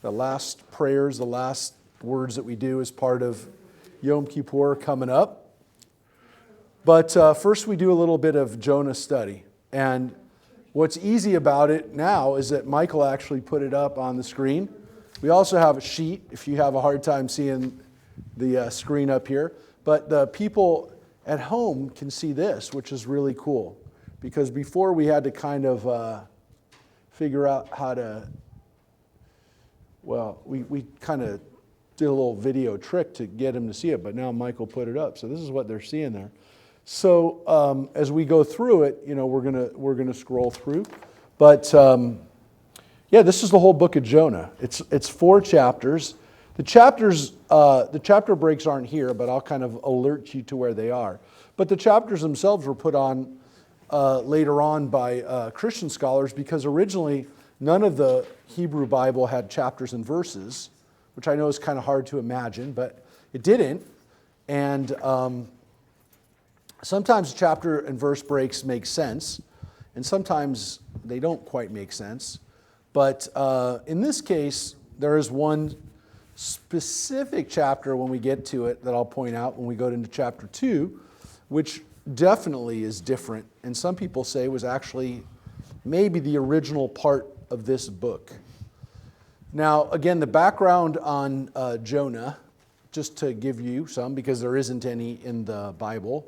The last prayers, the last words that we do as part of Yom Kippur coming up. But first we do a little bit of Jonah study. And what's easy about it now is that Michael actually put it up on the screen. We also have a sheet if you have a hard time seeing the screen up here. But the people at home can see this, which is really cool. Because before we had to kind of figure out how to, well, we kind of did a little video trick to get them to see it, but now Michael put it up. So this is what they're seeing there. So as we go through it, you know, we're gonna scroll through. But yeah, this is the whole book of Jonah. It's 4 chapters. The chapter breaks aren't here, but I'll kind of alert you to where they are. But the chapters themselves were put on later on by Christian scholars because originally none of the Hebrew Bible had chapters and verses, which I know is kind of hard to imagine, but it didn't. And sometimes chapter and verse breaks make sense, and sometimes they don't quite make sense. But in this case, there is one specific chapter when we get to it that I'll point out when we go into chapter 2, which definitely is different, and some people say was actually maybe the original part of this book. Now, again, the background on Jonah, just to give you some, because there isn't any in the Bible,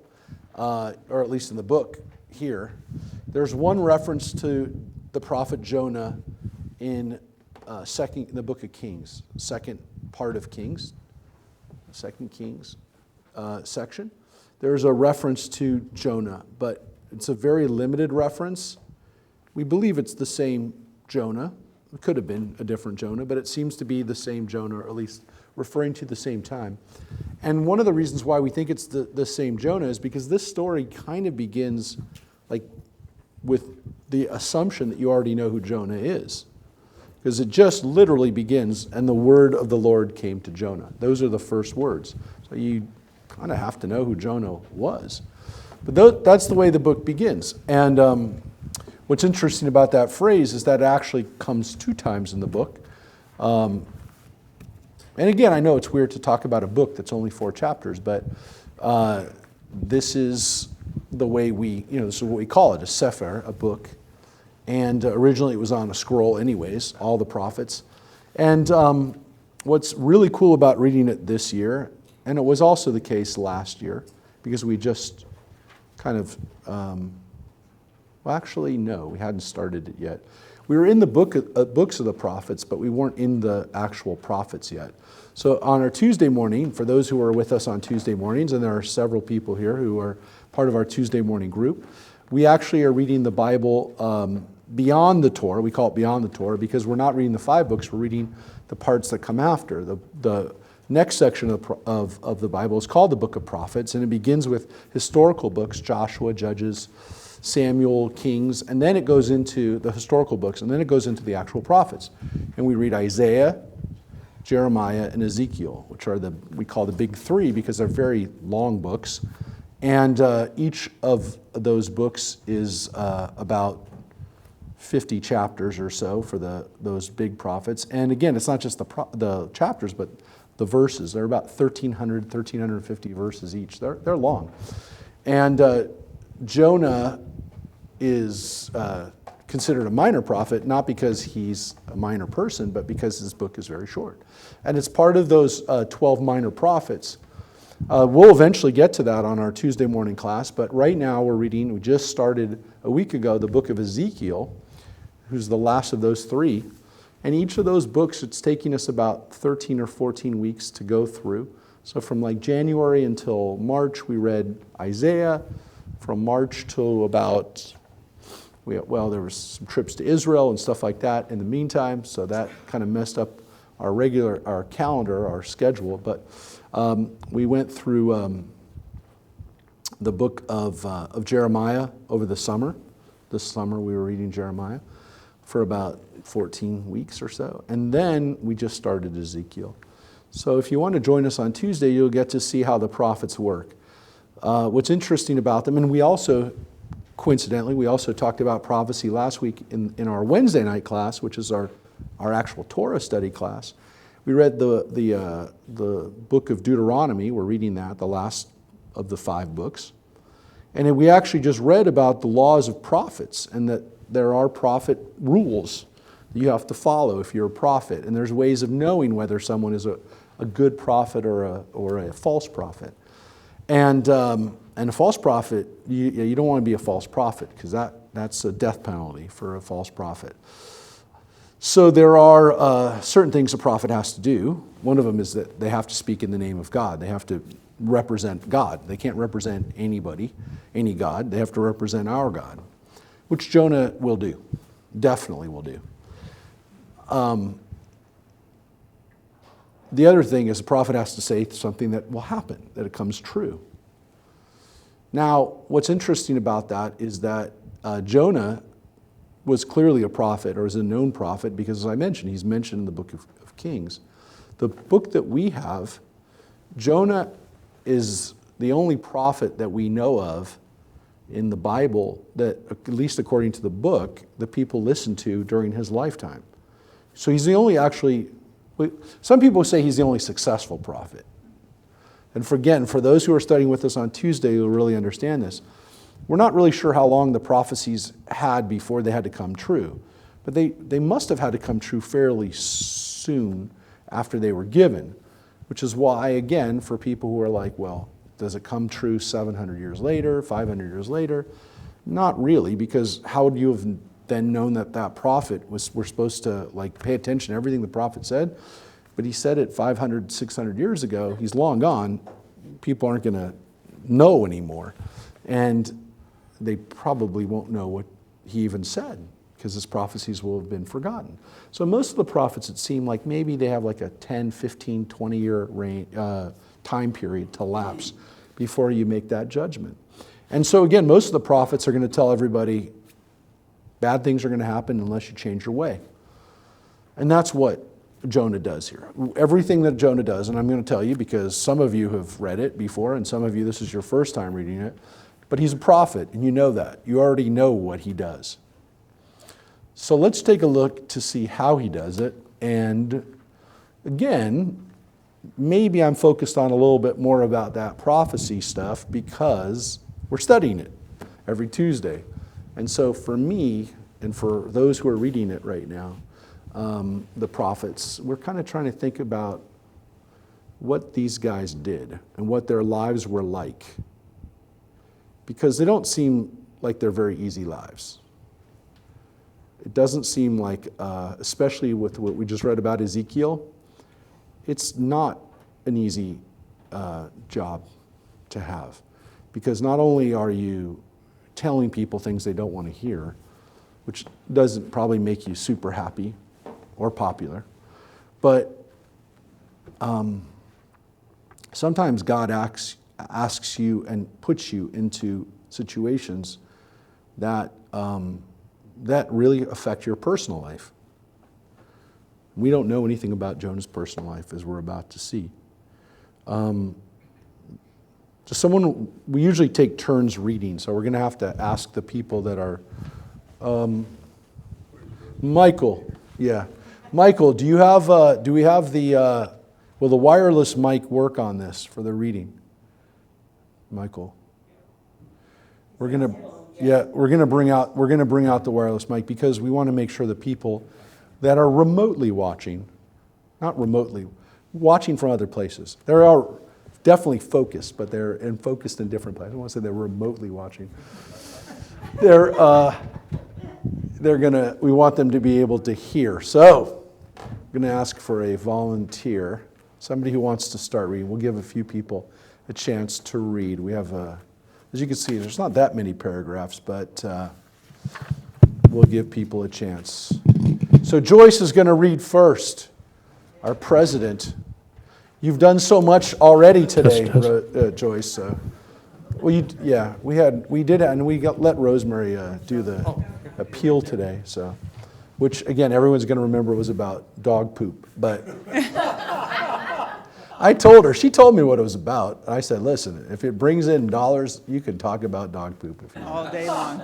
or at least in the book here. There's one reference to the prophet Jonah in the book of Kings, second part of Kings, second Kings section. There's a reference to Jonah, but it's a very limited reference. We believe it's the same Jonah. It could have been a different Jonah, but it seems to be the same Jonah, or at least referring to the same time. And one of the reasons why we think it's the same Jonah is because this story kind of begins like with the assumption that you already know who Jonah is. Because it just literally begins, and the word of the Lord came to Jonah. Those are the first words. So you kind of have to know who Jonah was. But that's the way the book begins. And what's interesting about that phrase is that it actually comes 2 times in the book. And again, I know it's weird to talk about a book that's only 4 chapters, but this is the way this is what we call it, a sefer, a book. And originally it was on a scroll anyways, all the prophets. And what's really cool about reading it this year, and it was also the case last year, because we just kind of, well, actually, no, we hadn't started it yet. We were in the books of the prophets, but we weren't in the actual prophets yet. So on our Tuesday morning, for those who are with us on Tuesday mornings, and there are several people here who are part of our Tuesday morning group, we actually are reading the Bible beyond the Torah. We call it beyond the Torah because we're not reading the 5 books, we're reading the parts that come after. The next section of the Bible is called the Book of Prophets, and it begins with historical books, Joshua, Judges, Samuel, Kings, and then it goes into the historical books, and then it goes into the actual prophets. And we read Isaiah, Jeremiah, and Ezekiel, which are we call the big 3 because they're very long books. And each of those books is about 50 chapters or so for those big prophets. And again, it's not just the chapters, but the verses. They're about 1,350 verses each. They're long. And Jonah is considered a minor prophet, not because he's a minor person, but because his book is very short. And it's part of those 12 minor prophets. We'll eventually get to that on our Tuesday morning class, but right now we just started a week ago, the book of Ezekiel, who's the last of those 3. And each of those books, it's taking us about 13 or 14 weeks to go through. So from like January until March, we read Isaiah. From March to about, there was some trips to Israel and stuff like that in the meantime, so that kind of messed up our calendar, our schedule. But we went through the book of Jeremiah over the summer. This summer we were reading Jeremiah for about 14 weeks or so. And then we just started Ezekiel. So if you want to join us on Tuesday, you'll get to see how the prophets work. What's interesting about them, and we also, coincidentally, we also talked about prophecy last week in our Wednesday night class, which is our our actual Torah study class. We read the book of Deuteronomy. We're reading that, the last of the 5 books. And then we actually just read about the laws of prophets and that there are prophet rules that you have to follow if you're a prophet. And there's ways of knowing whether someone is a good prophet or a false prophet. And a false prophet, you don't want to be a false prophet because that's a death penalty for a false prophet. So there are certain things a prophet has to do. One of them is that they have to speak in the name of God. They have to represent God. They can't represent anybody, any God. They have to represent our God, which Jonah will do, definitely will do. The other thing is a prophet has to say something that will happen, that it comes true. Now, what's interesting about that is that Jonah was clearly a prophet, or is a known prophet, because as I mentioned, he's mentioned in the book of Kings. The book that we have, Jonah is the only prophet that we know of in the Bible that, at least according to the book, the people listened to during his lifetime. So he's the only some people say he's the only successful prophet. And for those who are studying with us on Tuesday, you'll really understand this. We're not really sure how long the prophecies had before they had to come true, but they must have had to come true fairly soon after they were given, which is why, again, for people who are like, well, does it come true 700 years later, 500 years later? Not really, because how would you have then known that prophet we're supposed to pay attention to everything the prophet said? But he said it 500, 600 years ago. He's long gone. People aren't going to know anymore. And they probably won't know what he even said because his prophecies will have been forgotten. So most of the prophets, it seemed like maybe they have a 10, 15, 20-year time period to lapse before you make that judgment. And so again, most of the prophets are going to tell everybody bad things are going to happen unless you change your way. And that's what Jonah does here. Everything that Jonah does, and I'm going to tell you because some of you have read it before and some of you, this is your first time reading it, but he's a prophet and you know that. You already know what he does. So let's take a look to see how he does it. And again, maybe I'm focused on a little bit more about that prophecy stuff because we're studying it every Tuesday. And so for me, and for those who are reading it right now, the prophets, we're kind of trying to think about what these guys did and what their lives were like. Because they don't seem like they're very easy lives. It doesn't seem like, especially with what we just read about Ezekiel, it's not an easy job to have. Because not only are you telling people things they don't want to hear, which doesn't probably make you super happy or popular, but sometimes God asks you and puts you into situations that really affect your personal life. We don't know anything about Jonah's personal life, as we're about to see. We usually take turns reading, so we're going to have to ask the people that are. Michael, yeah, Michael, do we have the? Will the wireless mic work on this for the reading? Michael, we're gonna bring out the wireless mic because we want to make sure the people that are remotely watching, not remotely, watching from other places. They are definitely focused, but they're focused in different places. I don't want to say they're remotely watching. We want them to be able to hear. So I'm gonna ask for a volunteer, somebody who wants to start reading. We'll give a few people a chance to read. We have as you can see, there's not that many paragraphs, but we'll give people a chance. So Joyce is going to read first, our president. You've done so much already today, Joyce. We did, and we let Rosemary do the appeal today. So, which again, everyone's going to remember was about dog poop, but. I told her, she told me what it was about. I said, listen, if it brings in dollars, you can talk about dog poop if you want. All day long.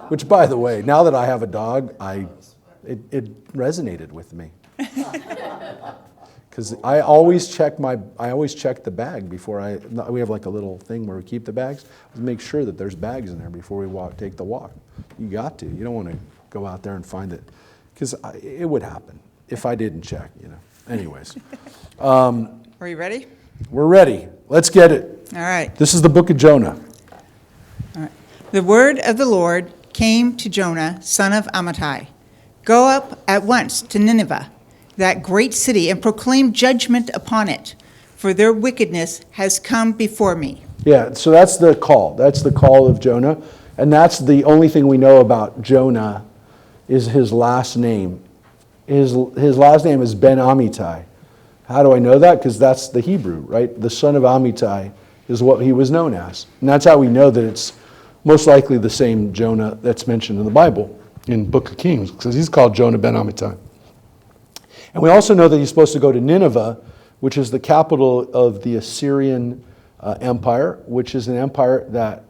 Which, by the way, now that I have a dog, I it resonated with me. Because I always check the bag before we have like a little thing where we keep the bags, to make sure that there's bags in there before we take the walk. You got to. You don't want to go out there and find it, because it would happen if I didn't check, Anyways. Are you ready? We're ready. Let's get it. All right. This is the book of Jonah. All right. The word of the Lord came to Jonah, son of Amittai. Go up at once to Nineveh, that great city, and proclaim judgment upon it, for their wickedness has come before me. Yeah, so that's the call. That's the call of Jonah. And that's the only thing we know about Jonah is his last name. His last name is Ben Amittai. How do I know that? Because that's the Hebrew, right? The son of Amittai is what he was known as. And that's how we know that it's most likely the same Jonah that's mentioned in the Bible, in Book of Kings, because he's called Jonah ben Amittai. And we also know that he's supposed to go to Nineveh, which is the capital of the Assyrian Empire, which is an empire that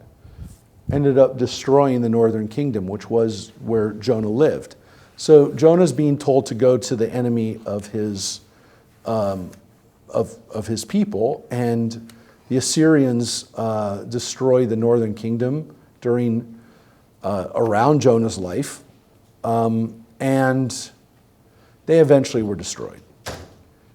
ended up destroying the northern kingdom, which was where Jonah lived. So Jonah's being told to go to the enemy of his people, and the Assyrians destroyed the northern kingdom during around Jonah's life, and they eventually were destroyed.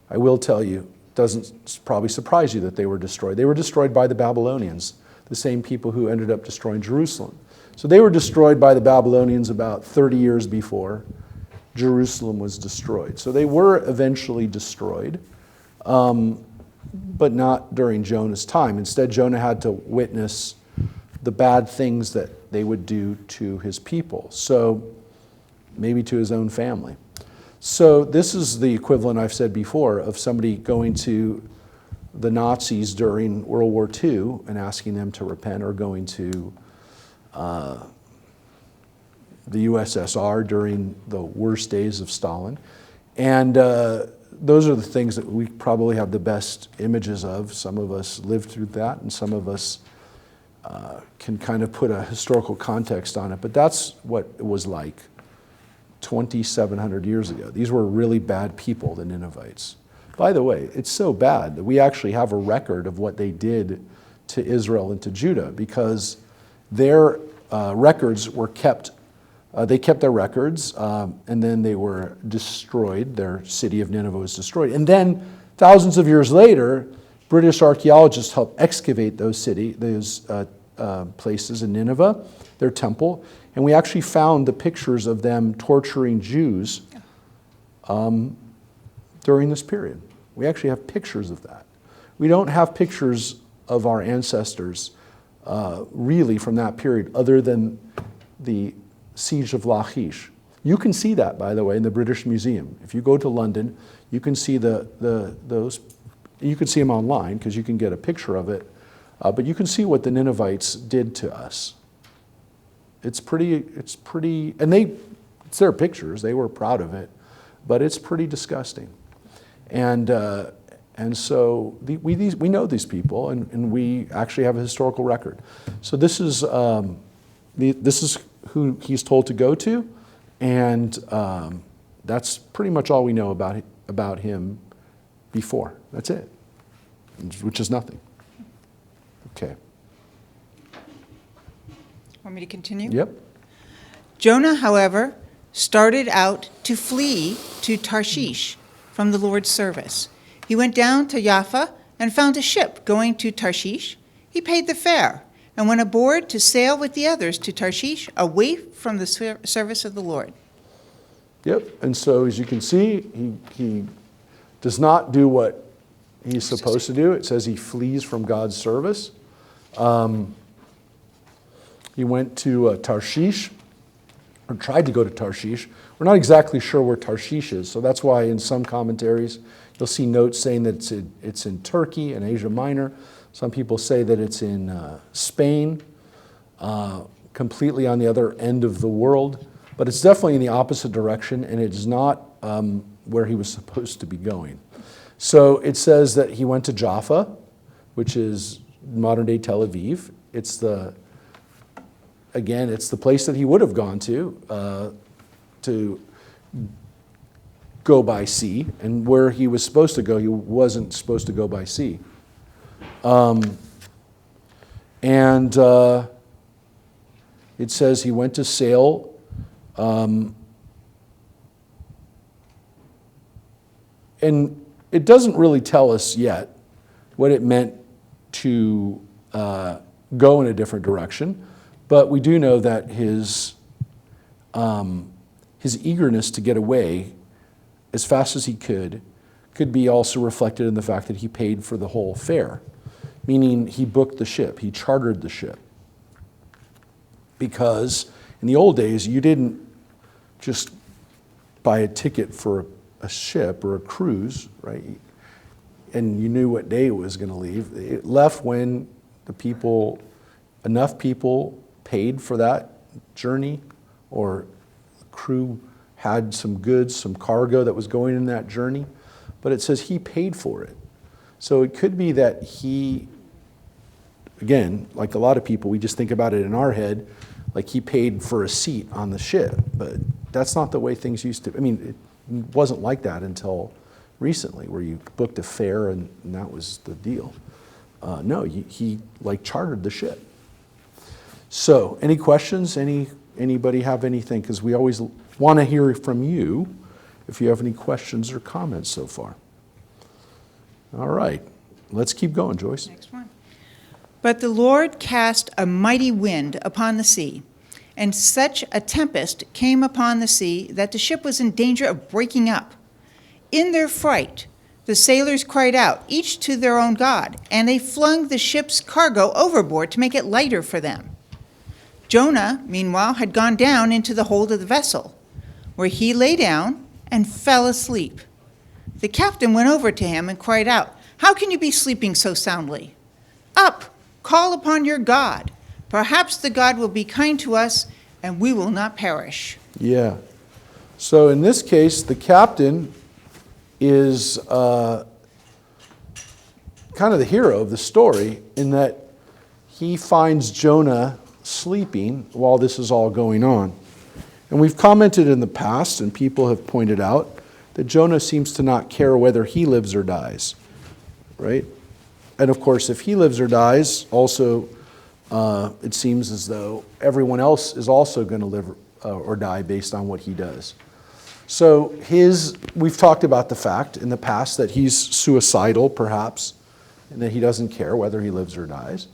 I will tell you, it doesn't probably surprise you that they were destroyed. They were destroyed by the Babylonians, the same people who ended up destroying Jerusalem. So they were destroyed by the Babylonians about 30 years before Jerusalem was destroyed. So they were eventually destroyed, but not during Jonah's time. Instead, Jonah had to witness the bad things that they would do to his people, so maybe to his own family. So this is the equivalent, I've said before, of somebody going to the Nazis during World War II and asking them to repent, or going to the USSR during the worst days of Stalin. And those are the things that we probably have the best images of. Some of us lived through that, and some of us can kind of put a historical context on it. But that's what it was like 2,700 years ago. These were really bad people, the Ninevites. By the way, it's so bad that we actually have a record of what they did to Israel and to Judah, because their records were kept. They kept their records, and then they were destroyed. Their city of Nineveh was destroyed. And then, thousands of years later, British archaeologists helped excavate those places in Nineveh, their temple, and we actually found the pictures of them torturing Jews during this period. We actually have pictures of that. We don't have pictures of our ancestors really from that period, other than the siege of Lachish. You can see that, by the way, in the British Museum. If you go to London, you can see those. You can see them online because you can get a picture of it. But you can see what the Ninevites did to us. It's pretty, and it's their pictures. They were proud of it, but it's pretty disgusting. And so we know these people, and we actually have a historical record. So this is who he's told to go to, and that's pretty much all we know about him before. That's it, which is nothing. Okay. Want me to continue? Yep. Jonah, however, started out to flee to Tarshish from the Lord's service. He went down to Jaffa and found a ship going to Tarshish. He paid the fare and went aboard to sail with the others to Tarshish, away from the service of the Lord. Yep. And so, as you can see, he does not do what he's supposed to do. It says he flees from God's service. He went to Tarshish, or tried to go to Tarshish. We're not exactly sure where Tarshish is, so that's why in some commentaries you'll see notes saying that it's in Turkey and Asia Minor. Some people say that it's in Spain, completely on the other end of the world, but it's definitely in the opposite direction, and it is not where he was supposed to be going. So it says that he went to Jaffa, which is modern-day Tel Aviv. It's the place that he would have gone to go by sea, and where he was supposed to go, he wasn't supposed to go by sea. It says he went to sail. And it doesn't really tell us yet what it meant to go in a different direction, but we do know that his eagerness to get away as fast as he could be also reflected in the fact that he paid for the whole fare, meaning he booked the ship, he chartered the ship. Because in the old days, you didn't just buy a ticket for a ship or a cruise, right? And you knew what day it was going to leave. It left when enough people paid for that journey, or the crew had some goods, some cargo that was going in that journey. But it says he paid for it. So it could be that he, again, like a lot of people, we just think about it in our head, like he paid for a seat on the ship. But that's not the way things used to. I mean, it wasn't like that until recently, where you booked a fare and that was the deal. No, he like chartered the ship. So, any questions? Anybody have anything? Because we always want to hear from you if you have any questions or comments so far. All right, let's keep going, Joyce. Next one. But the Lord cast a mighty wind upon the sea, and such a tempest came upon the sea that the ship was in danger of breaking up. In their fright, the sailors cried out, each to their own god, and they flung the ship's cargo overboard to make it lighter for them. Jonah, meanwhile, had gone down into the hold of the vessel, where he lay down and fell asleep. The captain went over to him and cried out, "How can you be sleeping so soundly? Up, call upon your God. Perhaps the God will be kind to us, and we will not perish." Yeah. So in this case, the captain is kind of the hero of the story, in that he finds Jonah sleeping while this is all going on. And we've commented in the past, and people have pointed out, that Jonah seems to not care whether he lives or dies, right? And of course, if he lives or dies, also it seems as though everyone else is also going to live or die based on what he does. So we've talked about the fact in the past that he's suicidal, perhaps, and that he doesn't care whether he lives or dies.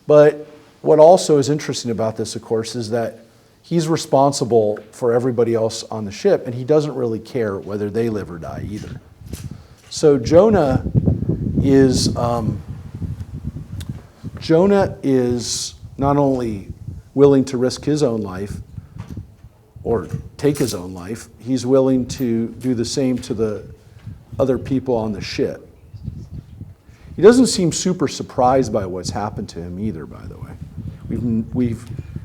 But what also is interesting about this, of course, is that he's responsible for everybody else on the ship, and he doesn't really care whether they live or die either. So Jonah is not only willing to risk his own life or take his own life, he's willing to do the same to the other people on the ship. He doesn't seem super surprised by what's happened to him either, by the way.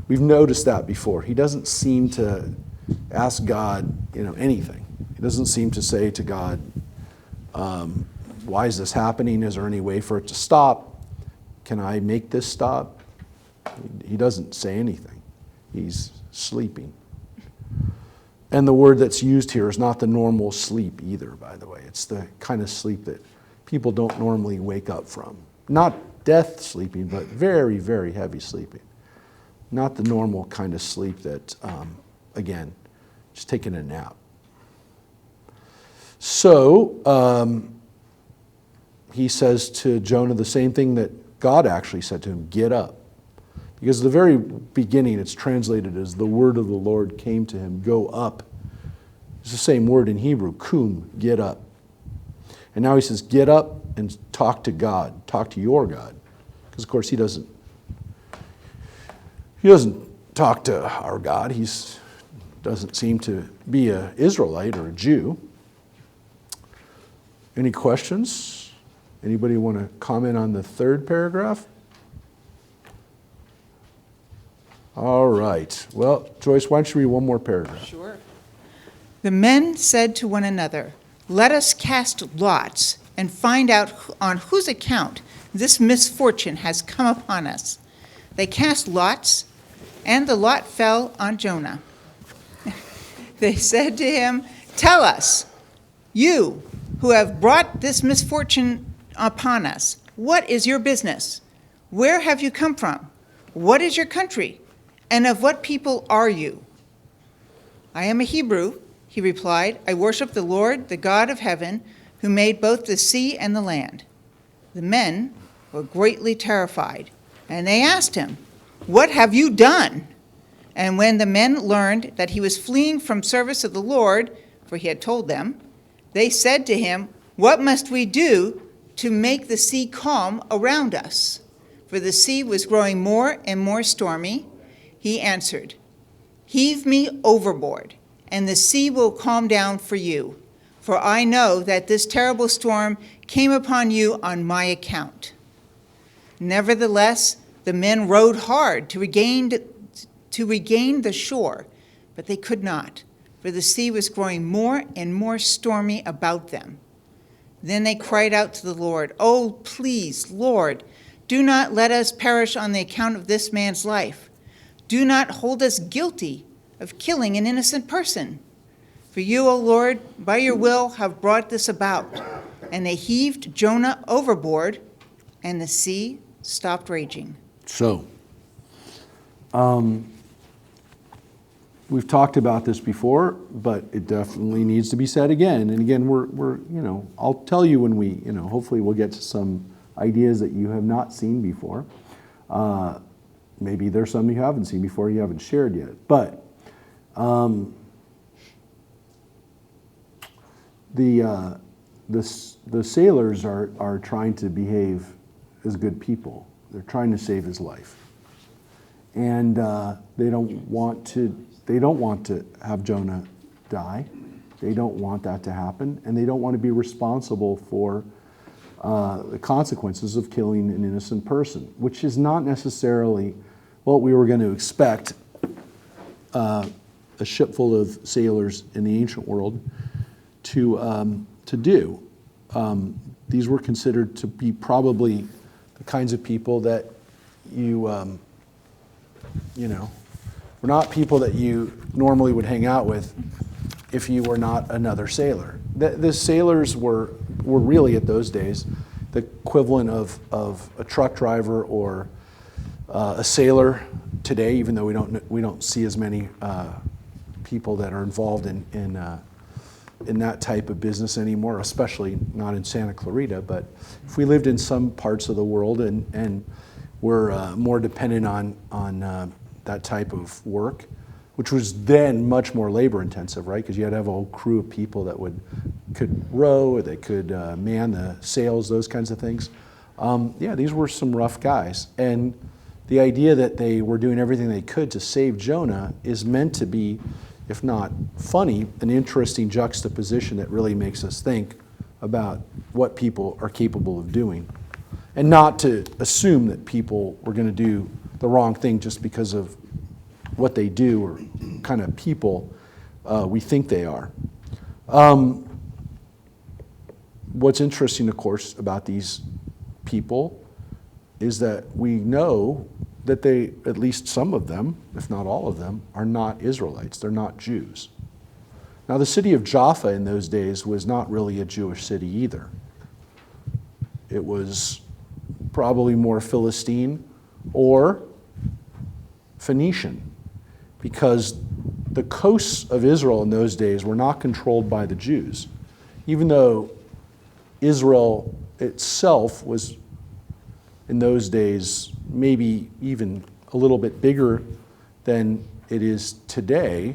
We've noticed that before. He doesn't seem to ask God, anything. He doesn't seem to say to God, why is this happening? Is there any way for it to stop? Can I make this stop? He doesn't say anything. He's sleeping. And the word that's used here is not the normal sleep either, by the way. It's the kind of sleep that people don't normally wake up from. Not death sleeping, but very, very heavy sleeping. Not the normal kind of sleep that, again, just taking a nap. So he says to Jonah the same thing that God actually said to him, get up. Because at the very beginning it's translated as the word of the Lord came to him, go up. It's the same word in Hebrew, kum, get up. And now he says, get up and talk to God, talk to your God. Because of course he doesn't talk to our God. He doesn't seem to be an Israelite or a Jew. Any questions? Anybody want to comment on the third paragraph? All right. Well, Joyce, why don't you read one more paragraph? Sure. The men said to one another, let us cast lots and find out on whose account this misfortune has come upon us. They cast lots, and the lot fell on Jonah. They said to him, "Tell us, you who have brought this misfortune upon us, what is your business? Where have you come from? What is your country? And of what people are you?" "I am a Hebrew," he replied. "I worship the Lord, the God of heaven, who made both the sea and the land." The men were greatly terrified, and they asked him, "What have you done?" And when the men learned that he was fleeing from service of the Lord, for he had told them, they said to him, "What must we do to make the sea calm around us?" For the sea was growing more and more stormy. He answered, "Heave me overboard, and the sea will calm down for you. For I know that this terrible storm came upon you on my account." Nevertheless, the men rowed hard to regain the shore, but they could not, for the sea was growing more and more stormy about them. Then they cried out to the Lord, "Oh, please, Lord, do not let us perish on the account of this man's life. Do not hold us guilty of killing an innocent person. For you, O Lord, by your will have brought this about." And they heaved Jonah overboard, and the sea stopped raging. So, we've talked about this before, but it definitely needs to be said again. And again, we're I'll tell you when we, hopefully we'll get to some ideas that you have not seen before. Maybe there's some you haven't seen before, you haven't shared yet. But the sailors are trying to behave as good people. They're trying to save his life, and they don't want to have Jonah die. They don't want that to happen, and they don't want to be responsible for the consequences of killing an innocent person, which is not necessarily what we were going to expect a ship full of sailors in the ancient world to do. These were considered to be probably the kinds of people that were not people that you normally would hang out with if you were not another sailor. The sailors were really, at those days, the equivalent of a truck driver or a sailor today, even though we don't see as many people that are involved in that type of business anymore, especially not in Santa Clarita. But if we lived in some parts of the world and were more dependent on that type of work, which was then much more labor intensive, right? Because you had to have a whole crew of people that could row, or they could man the sails, those kinds of things. These were some rough guys. And the idea that they were doing everything they could to save Jonah is meant to be, if not funny, an interesting juxtaposition that really makes us think about what people are capable of doing. And not to assume that people were going to do the wrong thing just because of what they do or kind of people we think they are. What's interesting, of course, about these people is that we know that they, at least some of them, if not all of them, are not Israelites. They're not Jews. Now, the city of Jaffa in those days was not really a Jewish city either. It was probably more Philistine or Phoenician, because the coasts of Israel in those days were not controlled by the Jews. Even though Israel itself was, in those days, maybe even a little bit bigger than it is today,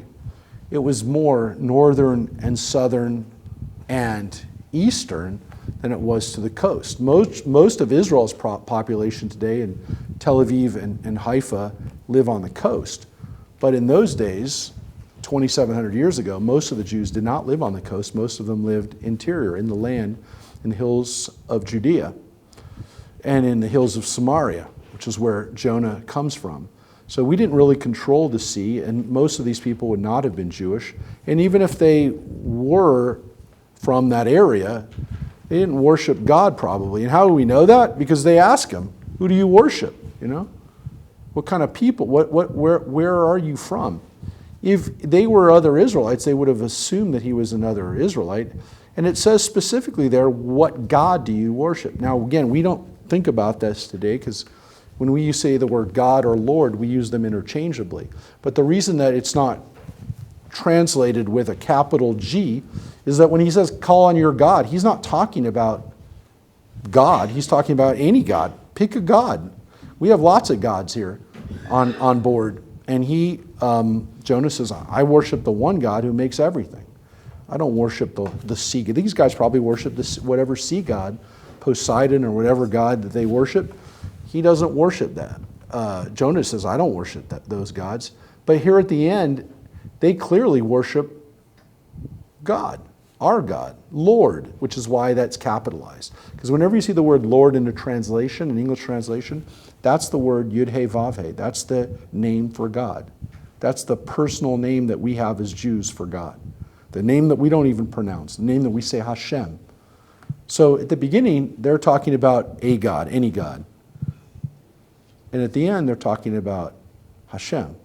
it was more northern and southern and eastern than it was to the coast. Most of Israel's population today in Tel Aviv and Haifa live on the coast. But in those days, 2,700 years ago, most of the Jews did not live on the coast. Most of them lived interior, in the land, in the hills of Judea and in the hills of Samaria, which is where Jonah comes from. So we didn't really control the sea, and most of these people would not have been Jewish. And even if they were from that area, they didn't worship God probably. And how do we know that? Because they ask him, "Who do you worship?" What kind of people? Where are you from? If they were other Israelites, they would have assumed that he was another Israelite. And it says specifically there, what God do you worship? Now, again, we don't think about this today because when we say the word God or Lord, we use them interchangeably. But the reason that it's not translated with a capital G is that when he says call on your God, he's not talking about God. He's talking about any God. Pick a God. We have lots of gods here on board. And Jonah says, I worship the one God who makes everything. I don't worship the sea god. These guys probably worship whatever sea god, Poseidon or whatever god that they worship. He doesn't worship that. Jonah says, I don't worship those gods. But here at the end, they clearly worship God, our God, Lord, which is why that's capitalized. Because whenever you see the word Lord in a translation, an English translation, that's the word Yud-He-Vav-He. That's the name for God. That's the personal name that we have as Jews for God. The name that we don't even pronounce, the name that we say Hashem. So at the beginning, they're talking about a God, any God. And at the end, they're talking about Hashem,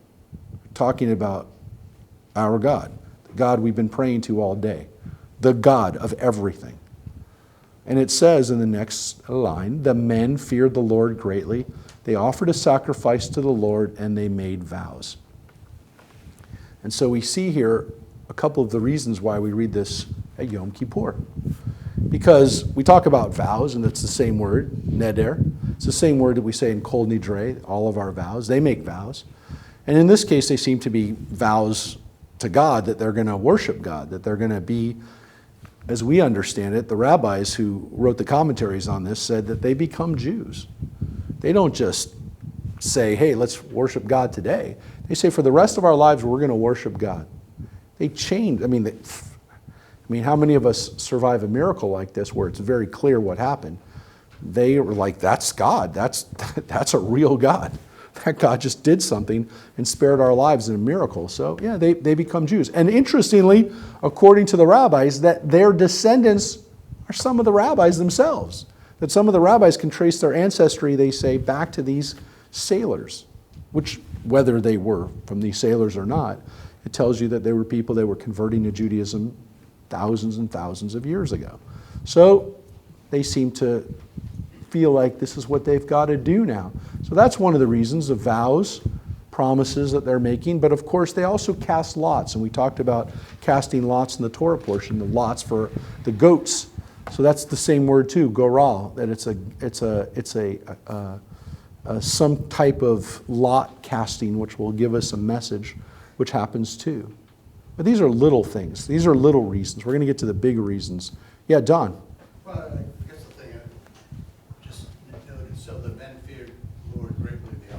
talking about our God, the God we've been praying to all day, the God of everything. And it says in the next line, the men feared the Lord greatly. They offered a sacrifice to the Lord and they made vows. And so we see here a couple of the reasons why we read this at Yom Kippur. Because we talk about vows, and it's the same word, neder. It's the same word that we say in Kol Nidre, all of our vows. They make vows. And in this case, they seem to be vows to God that they're going to worship God, that they're going to be, as we understand it, the rabbis who wrote the commentaries on this said that they become Jews. They don't just say, hey, let's worship God today. They say, for the rest of our lives, we're going to worship God. They changed. I mean, how many of us survive a miracle like this where it's very clear what happened? They were like, that's God. That's a real God. That God just did something and spared our lives in a miracle. So, yeah, they become Jews. And interestingly, according to the rabbis, that their descendants are some of the rabbis themselves. That some of the rabbis can trace their ancestry, they say, back to these sailors, which, whether they were from these sailors or not, it tells you that they were people that were converting to Judaism thousands and thousands of years ago. So they seem to feel like this is what they've got to do now. So that's one of the reasons, the vows, promises that they're making. But of course, they also cast lots. And we talked about casting lots in the Torah portion, the lots for the goats. So that's the same word too, goral, that it's some type of lot casting, which will give us a message, which happens too. But these are little things. These are little reasons. We're going to get to the big reasons. Yeah, Don. Well, I guess the thing I just noted, so the men feared the Lord greatly. They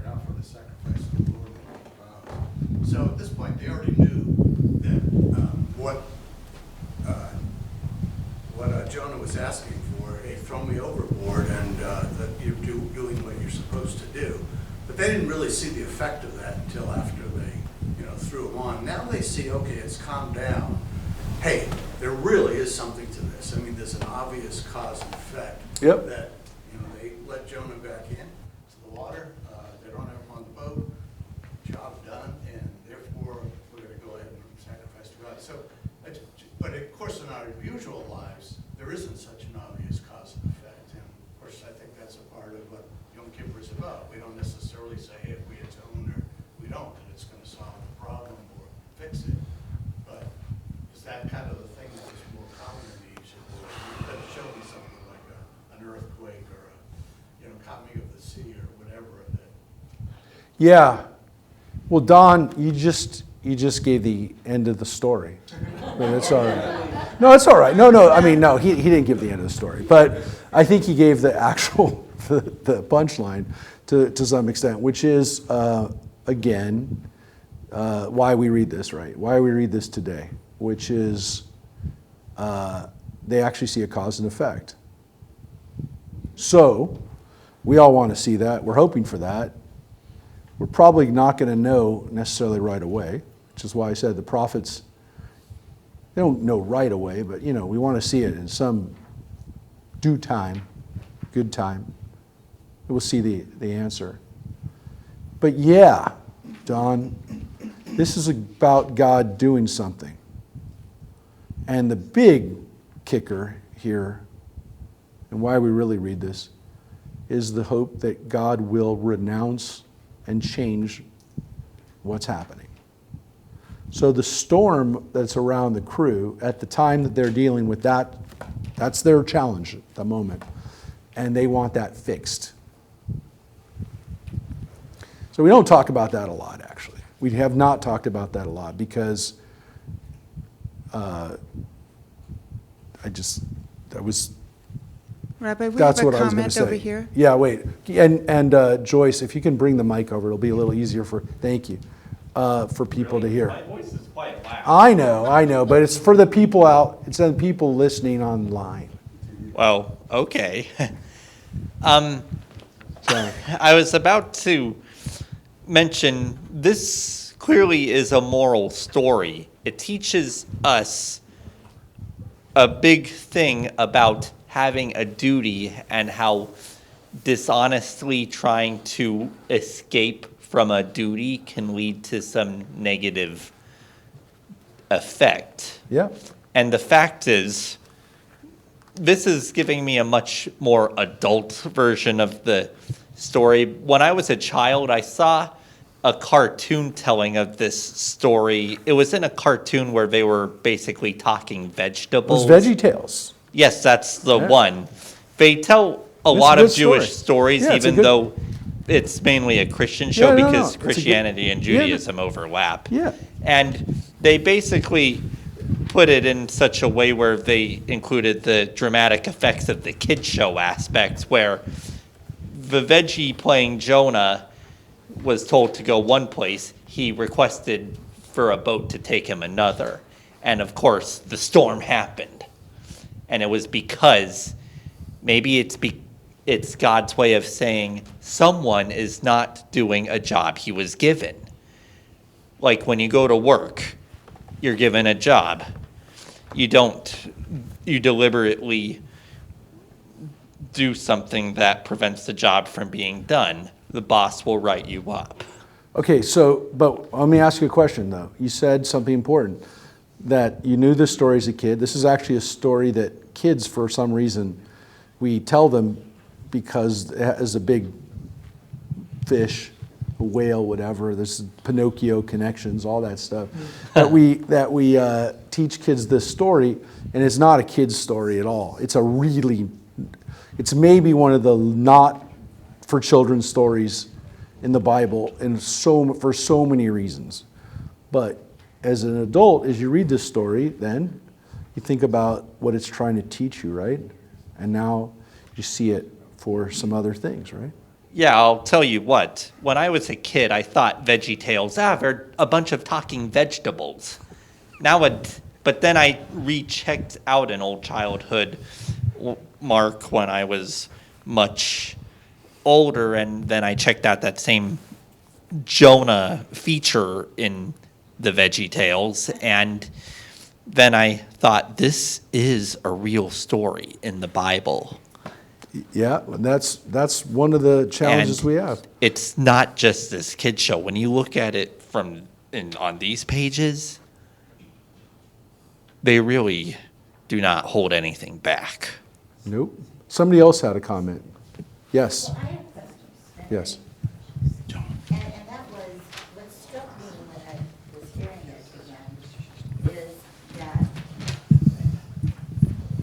offered the sacrifice to the Lord. So at this point, they already knew that what Jonah was asking for, hey, throw me overboard, and that you're doing what you're supposed to do. But they didn't really see the effect of that until after they threw him on. Now they see, okay, it's calmed down. Hey, there really is something to this. I mean, there's an obvious cause and effect. Yep. That they let Jonah back in to the water. They don't have him on the boat. Job done, and therefore we're going to go ahead and sacrifice to God. So, but of course, in our usual lives, there isn't such an obvious cause and effect. And of course, I think that's a part of what Yom Kippur is about. We don't necessarily say, hey, if we atone or we don't, that it's going to solve the problem or fix it. But is that kind of the thing that is more common in Egypt? That show me something like an earthquake or a calming of the sea or whatever. Yeah. Well, Don, you just gave the end of the story. But it's all right. No, it's all right. No. I mean, no, he didn't give the end of the story. But I think he gave the actual the punchline to some extent, which is again why we read this, right? Why we read this today, which is they actually see a cause and effect. So we all want to see that. We're hoping for that. We're probably not going to know necessarily right away, which is why I said the prophets, they don't know right away, but we want to see it in some due time, good time. We'll see the answer. But yeah, Don, This is about God doing something. And the big kicker here, and why we really read this, is the hope that God will renounce and change what's happening. So the storm that's around the crew, at the time that they're dealing with that, that's their challenge at the moment. And they want that fixed. So we don't talk about that a lot, actually. We have not talked about that a lot because Rabbi, we that's have what a I was going to comment say. over here. Yeah, wait. And Joyce, if you can bring the mic over, it'll be a little easier thank you, for people to hear. My voice is quite loud. I know, but it's for the people it's the people listening online. Well, okay. So, I was about to mention this clearly is a moral story. It teaches us a big thing about having a duty and how dishonestly trying to escape from a duty can lead to some negative effect. yeah. And the fact is, this is giving me a much more adult version of the story. When I was a child, I saw a cartoon telling of this story. It was in a cartoon where they were basically talking It vegetables. was VeggieTales. Yes, that's the Yeah. one. They tell a It's lot a of good story. Jewish stories, Yeah, it's a even good- though it's mainly a Christian show Yeah, no, because it's a good- Christianity and Yeah, Judaism overlap. Yeah. And they basically put it in such a way where they included the dramatic effects of the kid show aspects, where the veggie playing Jonah was told to go one place. He requested for a boat to take him another. And of course, the storm happened. And it was because maybe it's God's way of saying someone is not doing a job he was given. Like when you go to work, you're given a job. You deliberately do something that prevents the job from being done. The boss will write you up. Okay, but let me ask you a question, though. You said something important, that you knew this story as a kid. This is actually a story that kids, for some reason, we tell them because it has a big fish, a whale, whatever. There's Pinocchio connections, all that stuff. that we teach kids this story, and it's not a kid's story at all. It's maybe one of the not for children stories in the Bible, and for so many reasons. But as an adult, as you read this story, then you think about what it's trying to teach you, right? And now you see it for some other things, right? Yeah, I'll tell you what. When I was a kid, I thought VeggieTales, they're a bunch of talking vegetables. But then I rechecked out an old childhood mark when I was much older, and then I checked out that same Jonah feature in the VeggieTales, and then I thought, this is a real story in the Bible. Yeah, and that's one of the challenges And we have. It's not just this kid show. When you look at it on these pages, they really do not hold anything back. Nope. Somebody else had a comment. Yes. Well, I have questions. Yes. And that was, what struck me when I was hearing it again, is that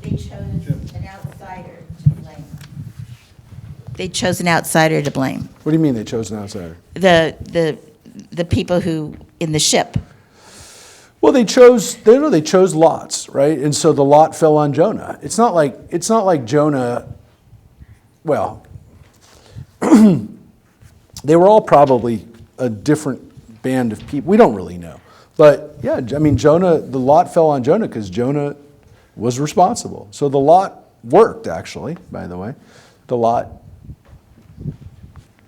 they chose an outsider to blame. They chose an outsider to blame. What do you mean they chose an outsider? The people who, in the ship. Well, they chose lots, right? And so the lot fell on Jonah. It's not like Jonah, well, they were all probably a different band of people. We don't really know. But yeah, I mean, the lot fell on Jonah because Jonah was responsible. So the lot worked, actually, by the way. The lot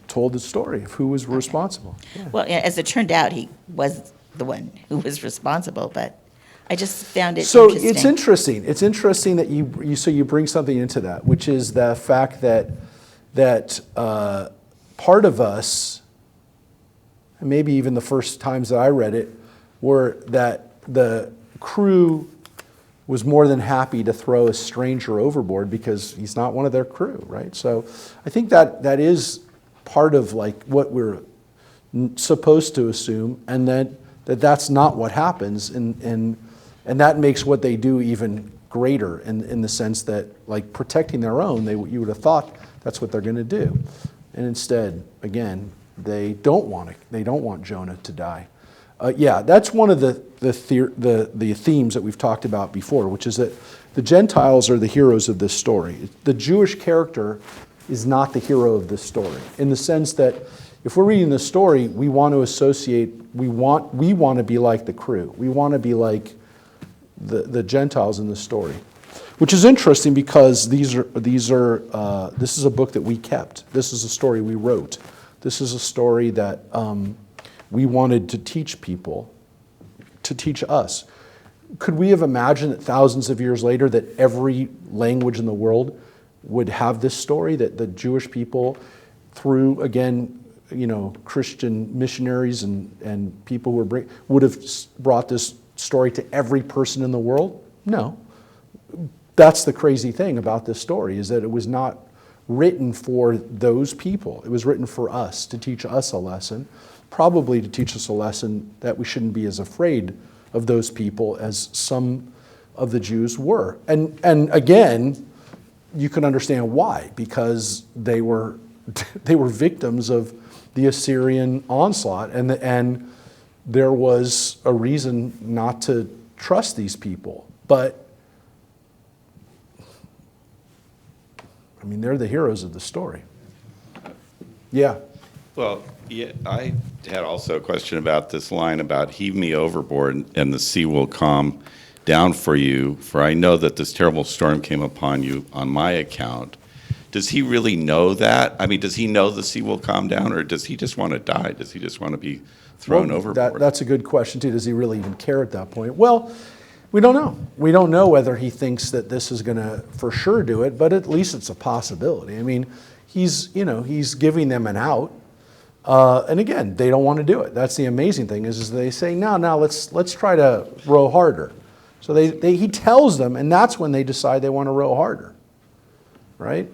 told the story of who was responsible. Yeah. Well, as it turned out, he was the one who was responsible, but I just found it So interesting. it's interesting. It's interesting that you bring something into that, which is the fact that part of us, and maybe even the first times that I read it, where that the crew was more than happy to throw a stranger overboard because he's not one of their crew, right? So I think that is part of like what we're supposed to assume, and that's not what happens, and that makes what they do even greater in the sense that, like, protecting their own, you would have thought that's what they're going to do, and instead, again, they don't want Jonah to die. Yeah, that's one of the themes that we've talked about before, which is that the Gentiles are the heroes of this story. The Jewish character is not the hero of this story, in the sense that if we're reading the story, we want to associate, we want to be like the crew. We want to be like the Gentiles in the story, which is interesting because this is a book that we kept. This is a story we wrote. This is a story that we wanted to teach people, to teach us. Could we have imagined that thousands of years later that every language in the world would have this story, that the Jewish people, through, again, Christian missionaries and people who would have brought this story to every person in the world? No. That's the crazy thing about this story, is that it was not written for those people. It was written for us, to teach us a lesson, probably to teach us a lesson that we shouldn't be as afraid of those people as some of the Jews were. And again, you can understand why, because they were victims of the Assyrian onslaught, and there was a reason not to trust these people. But I mean, they're the heroes of the story. Yeah. Well, yeah, I had also a question about this line about heave me overboard and the sea will calm down for you, for I know that this terrible storm came upon you on my account. Does he really know that? I mean, does he know the sea will calm down, or does he just want to die? Does he just want to be thrown overboard? That's a good question, too. Does he really even care at that point? Well, we don't know. We don't know whether he thinks that this is going to for sure do it, but at least it's a possibility. I mean, he's giving them an out. And again, they don't want to do it. That's the amazing thing is they say, no, let's try to row harder. So he tells them, and that's when they decide they want to row harder, right?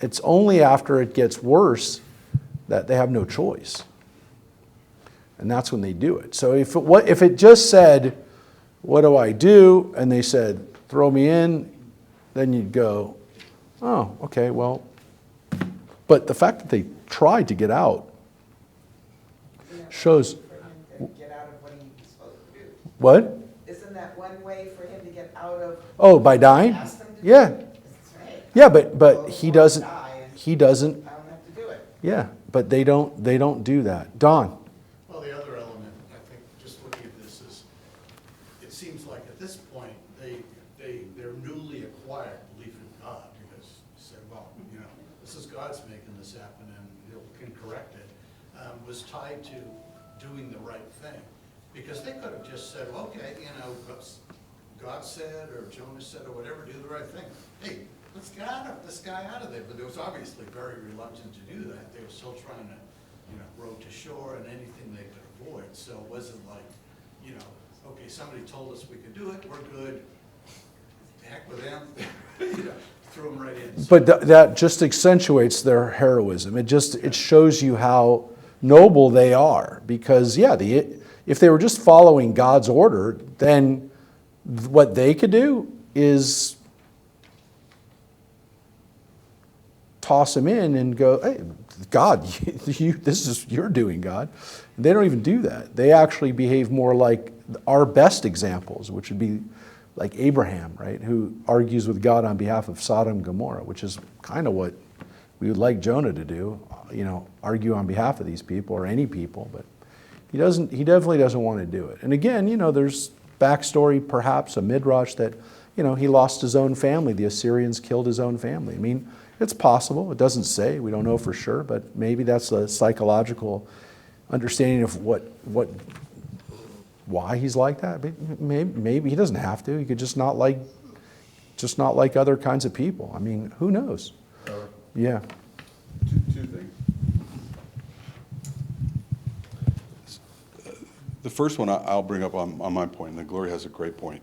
It's only after it gets worse that they have no choice. And that's when they do it. So if it just said, what do I do? And they said, throw me in, then you'd go, oh, okay, well. But the fact that they tried to get out shows. Get out of what he was supposed to do. What? Isn't that one way for him to get out of? Oh, by dying? Ask them to do Yeah. it? That's right. Yeah, but he doesn't. Die and He doesn't. I don't have to do it. Yeah, but they don't do that. Don. Well, the other element, I think, just looking at this is, it seems like at this point, they're newly acquired belief in God, because you say, well, this is God's making this happen and he can correct it, was tied to doing the right thing. Because they could have just said, okay, God said, or Jonah said, or whatever, do the right thing. Hey, let's get this guy out of there. But they was obviously very reluctant to do that. They were still trying to, row to shore and anything they could avoid. So it wasn't like, okay, somebody told us we could do it, we're good. The heck with them, threw them right in. So, But that just accentuates their heroism. It shows you how noble they are. Because if they were just following God's order, then what they could do is toss him in and go, hey, God, you're doing, God. They don't even do that. They actually behave more like our best examples, which would be like Abraham, right, who argues with God on behalf of Sodom and Gomorrah, which is kind of what we would like Jonah to do, argue on behalf of these people or any people, but he definitely doesn't want to do it. And again, there's backstory, perhaps a midrash that, he lost his own family. The Assyrians killed his own family. I mean, it's possible. It doesn't say. We don't know for sure, but maybe that's a psychological understanding of why he's like that. Maybe he doesn't have to. He could just not like other kinds of people. I mean, who knows? Yeah. Two things. The first one I'll bring up on my point, and then Gloria has a great point.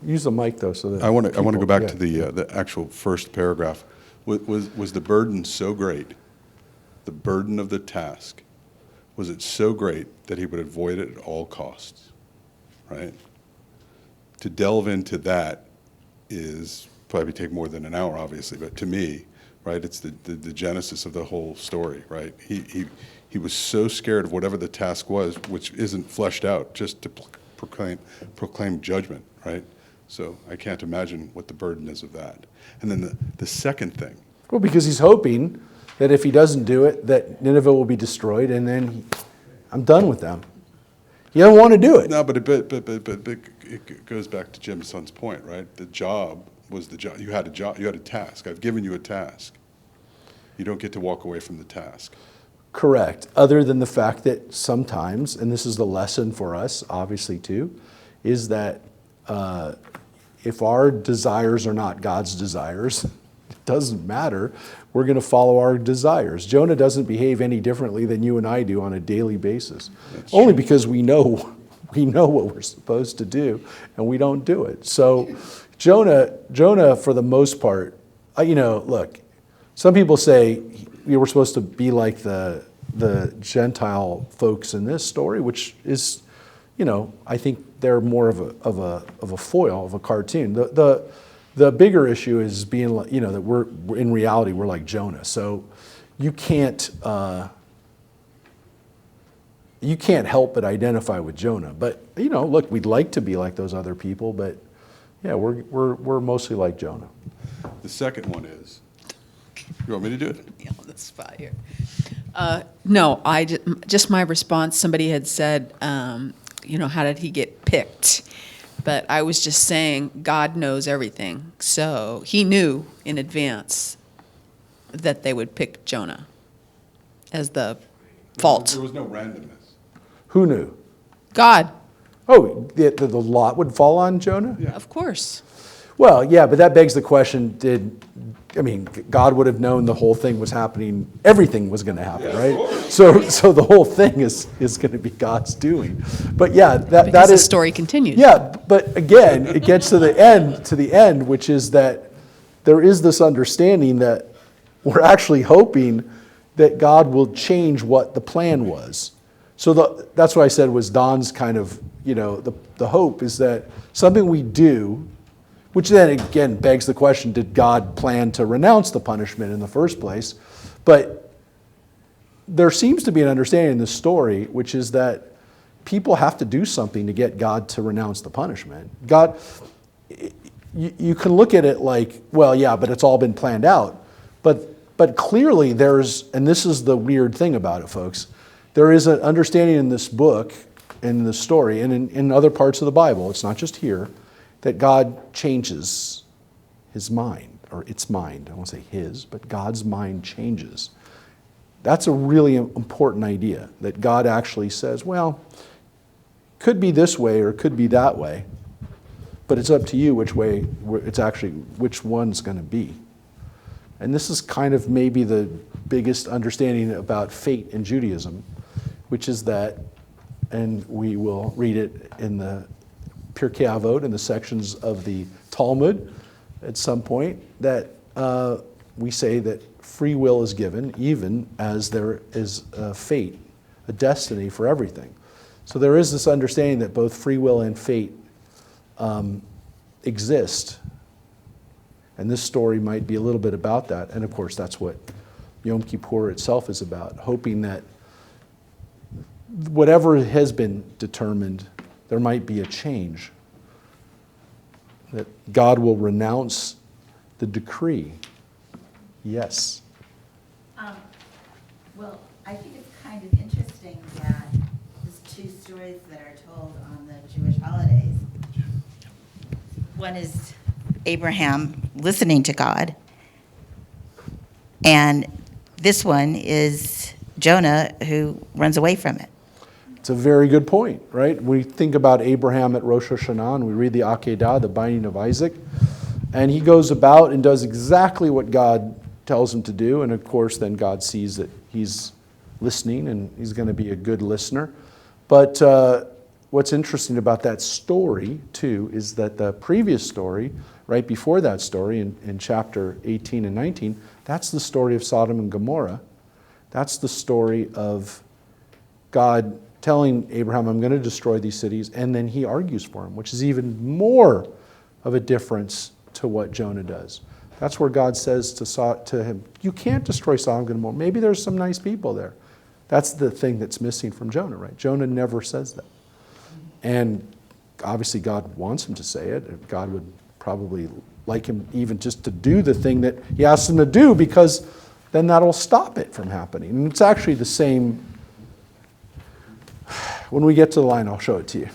Use the mic, though, so that I want to people- go back yeah. to the actual first paragraph. Was the burden so great, the burden of the task, was it so great that he would avoid it at all costs, right? To delve into that is probably take more than an hour, obviously, but to me, right, it's the genesis of the whole story, right? He was so scared of whatever the task was, which isn't fleshed out, just to proclaim judgment, right? So I can't imagine what the burden is of that. And then the second thing, Well, because he's hoping that if he doesn't do it, that Nineveh will be destroyed, and then I'm done with them. He doesn't want to do it. no, but it goes back to Jim's son's point, right? The job was the job. You had a job. You had a task. I've given you a task. You don't get to walk away from the task. Correct. Other than the fact that sometimes, and this is the lesson for us, obviously, too, is that if our desires are not God's desires, it doesn't matter. We're going to follow our desires. Jonah doesn't behave any differently than you and I do on a daily basis. Only because we know what we're supposed to do, and we don't do it. So Jonah, for the most part, look, some people say we're supposed to be like the Gentile folks in this story, which is, I think they're more of a foil, of a cartoon. The bigger issue is being, that we're in reality we're like Jonah. So you can't help but identify with Jonah. But look, we'd like to be like those other people, but yeah, we're mostly like Jonah. The second one is, you want me to do it? Yeah, that's fire. No, just my response, somebody had said, how did he get picked? But I was just saying, God knows everything. So he knew in advance that they would pick Jonah as the fault. There was no randomness. Who knew? God, Oh, the lot would fall on Jonah? of course. Well, yeah, but that begs the question, God would have known the whole thing was happening, everything was going to happen, right? So the whole thing is going to be God's doing. But yeah, that Because the is story continues. Yeah, but again, it gets to the end, which is that there is this understanding that we're actually hoping that God will change what the plan was. So that's what I said was Don's kind of, the hope is that something we do, which then again begs the question, did God plan to renounce the punishment in the first place? But there seems to be an understanding in this story, which is that people have to do something to get God to renounce the punishment. God, you can look at it like, well, yeah, but it's all been planned out. But clearly there's, and this is the weird thing about it, folks, there is an understanding in this book, in the story, and in other parts of the Bible, it's not just here, that God changes his mind, or its mind. I won't say his, but God's mind changes. That's a really important idea, that God actually says, well, could be this way or it could be that way, but it's up to you which way, which one's going to be. And this is kind of maybe the biggest understanding about fate in Judaism, which is that, and we will read it in the Pirkei Avot, in the sections of the Talmud at some point, that we say that free will is given even as there is a fate, a destiny for everything. So there is this understanding that both free will and fate exist. And this story might be a little bit about that. And of course, that's what Yom Kippur itself is about, hoping that whatever has been determined, there might be a change, that God will renounce the decree. Yes. Well, I think it's kind of interesting that there's two stories that are told on the Jewish holidays. One is Abraham listening to God, and this one is Jonah who runs away from it. It's a very good point, right? We think about Abraham at Rosh Hashanah, and we read the Akedah, the binding of Isaac, and he goes about and does exactly what God tells him to do, and of course then God sees that he's listening and he's going to be a good listener. But what's interesting about that story, too, is that the previous story, right before that story in chapter 18 and 19, that's the story of Sodom and Gomorrah. That's the story of God telling Abraham, I'm going to destroy these cities, and then he argues for him, which is even more of a difference to what Jonah does. That's where God says to him, you can't destroy Sodom and Gomorrah. Maybe there's some nice people there. That's the thing that's missing from Jonah, right? Jonah never says that. And obviously God wants him to say it. God would probably like him even just to do the thing that he asks him to do, because then that'll stop it from happening. And it's actually the same. When we get to the line, I'll show it to you.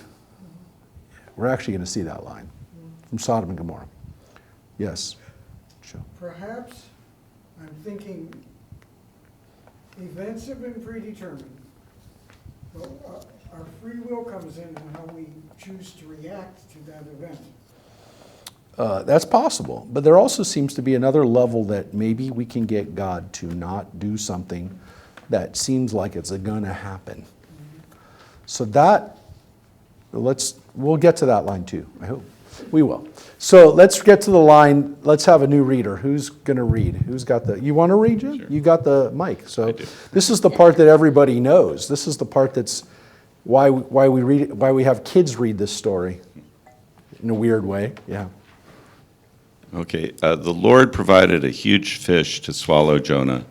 We're actually going to see that line from Sodom and Gomorrah. Yes. Joe. Perhaps, I'm thinking, events have been predetermined. But our free will comes in how we choose to react to that event. That's possible. But there also seems to be another level that maybe we can get God to not do something that seems like it's going to happen. So we'll get to that line too, I hope. We will. So let's get to the line. Let's have a new reader. Who's going to read? You want to read, Jim? Sure. You got the mic. So I do. this is the part that everybody knows. This is the part that's why we read it, why we have kids read this story in a weird way. Yeah. Okay, the Lord provided a huge fish to swallow Jonah,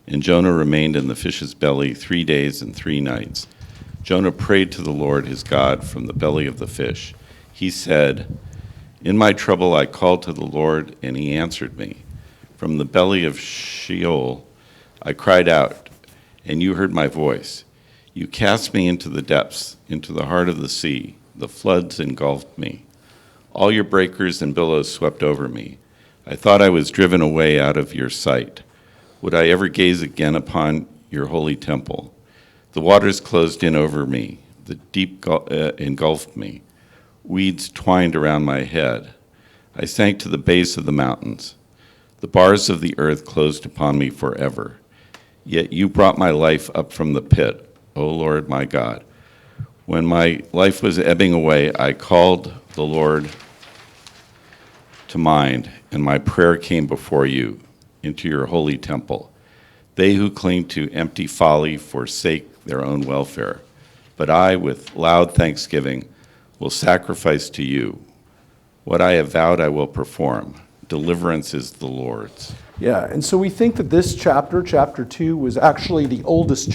and Jonah remained in the fish's belly 3 days and 3 nights. Jonah prayed to the Lord his God from the belly of the fish. He said, in my trouble I called to the Lord, and he answered me. From the belly of Sheol I cried out, and you heard my voice. You cast me into the depths, into the heart of the sea. The floods engulfed me. All your breakers and billows swept over me. I thought I was driven away out of your sight. Would I ever gaze again upon your holy temple? The waters closed in over me. The deep engulfed me. Weeds twined around my head. I sank to the base of the mountains. The bars of the earth closed upon me forever. Yet you brought my life up from the pit, O Lord my God. When my life was ebbing away, I called the Lord to mind, and my prayer came before you into your holy temple. They who cling to empty folly forsake their own welfare. But I, with loud thanksgiving, will sacrifice to you. What I have vowed I will perform. Deliverance is the Lord's. Yeah, and so we think that this chapter, chapter 2, was actually the oldest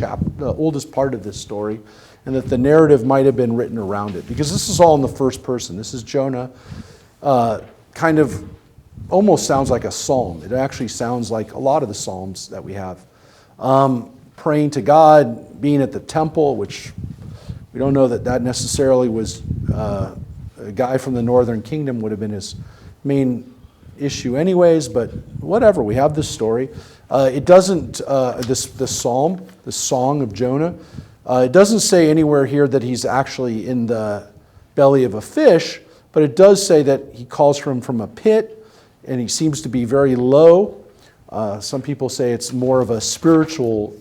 part of this story, and that the narrative might have been written around it, because this is all in the first person. This is Jonah, kind of almost sounds like a psalm. It actually sounds like a lot of the psalms that we have. Praying to God, being at the temple, which we don't know that necessarily was a guy from the northern kingdom would have been his main issue anyways, but whatever, we have this story. It doesn't, this psalm, the song of Jonah, it doesn't say anywhere here that he's actually in the belly of a fish, but it does say that he calls for him from a pit, and he seems to be very low. Some people say it's more of a spiritual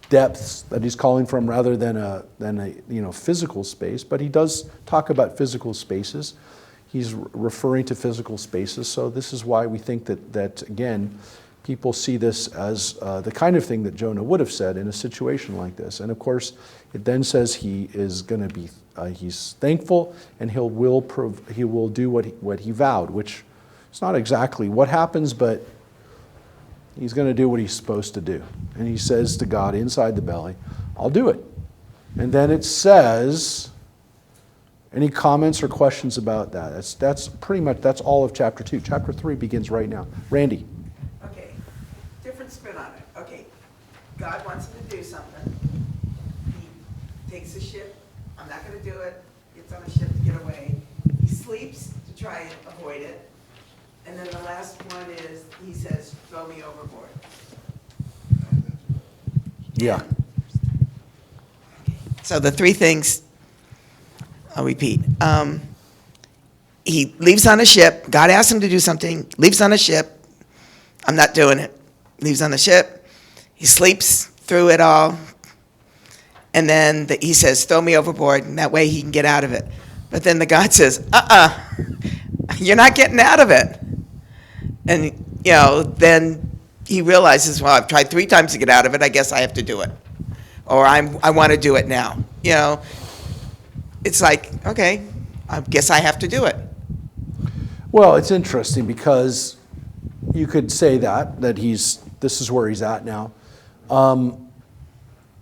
depths that he's calling from rather than a physical space, but he does talk about physical spaces. He's referring to physical spaces, so this is why we think that again, people see this as the kind of thing that Jonah would have said in a situation like this. And of course, it then says he is going to be, he's thankful, and he will do what he vowed, which is not exactly what happens, but he's going to do what he's supposed to do. And he says to God inside the belly, I'll do it. And then it says, any comments or questions about that? That's pretty much, that's all of chapter 2. Chapter 3 begins right now. Randy. Okay, different spin on it. Okay, God wants him to do something. He takes a ship. I'm not going to do it. Gets on a ship to get away. He sleeps to try and avoid it. And then the last one is, he says, throw me overboard. Yeah. So the three things, I'll repeat. He leaves on a ship. God asks him to do something. Leaves on a ship. I'm not doing it. Leaves on the ship. He sleeps through it all. And then he says, throw me overboard, and that way he can get out of it. But then the God says, you're not getting out of it. And, then he realizes, well, I've tried 3 times to get out of it, I guess I have to do it. Or I want to do it now. It's like, okay, I guess I have to do it. Well, it's interesting because you could say that this is where he's at now.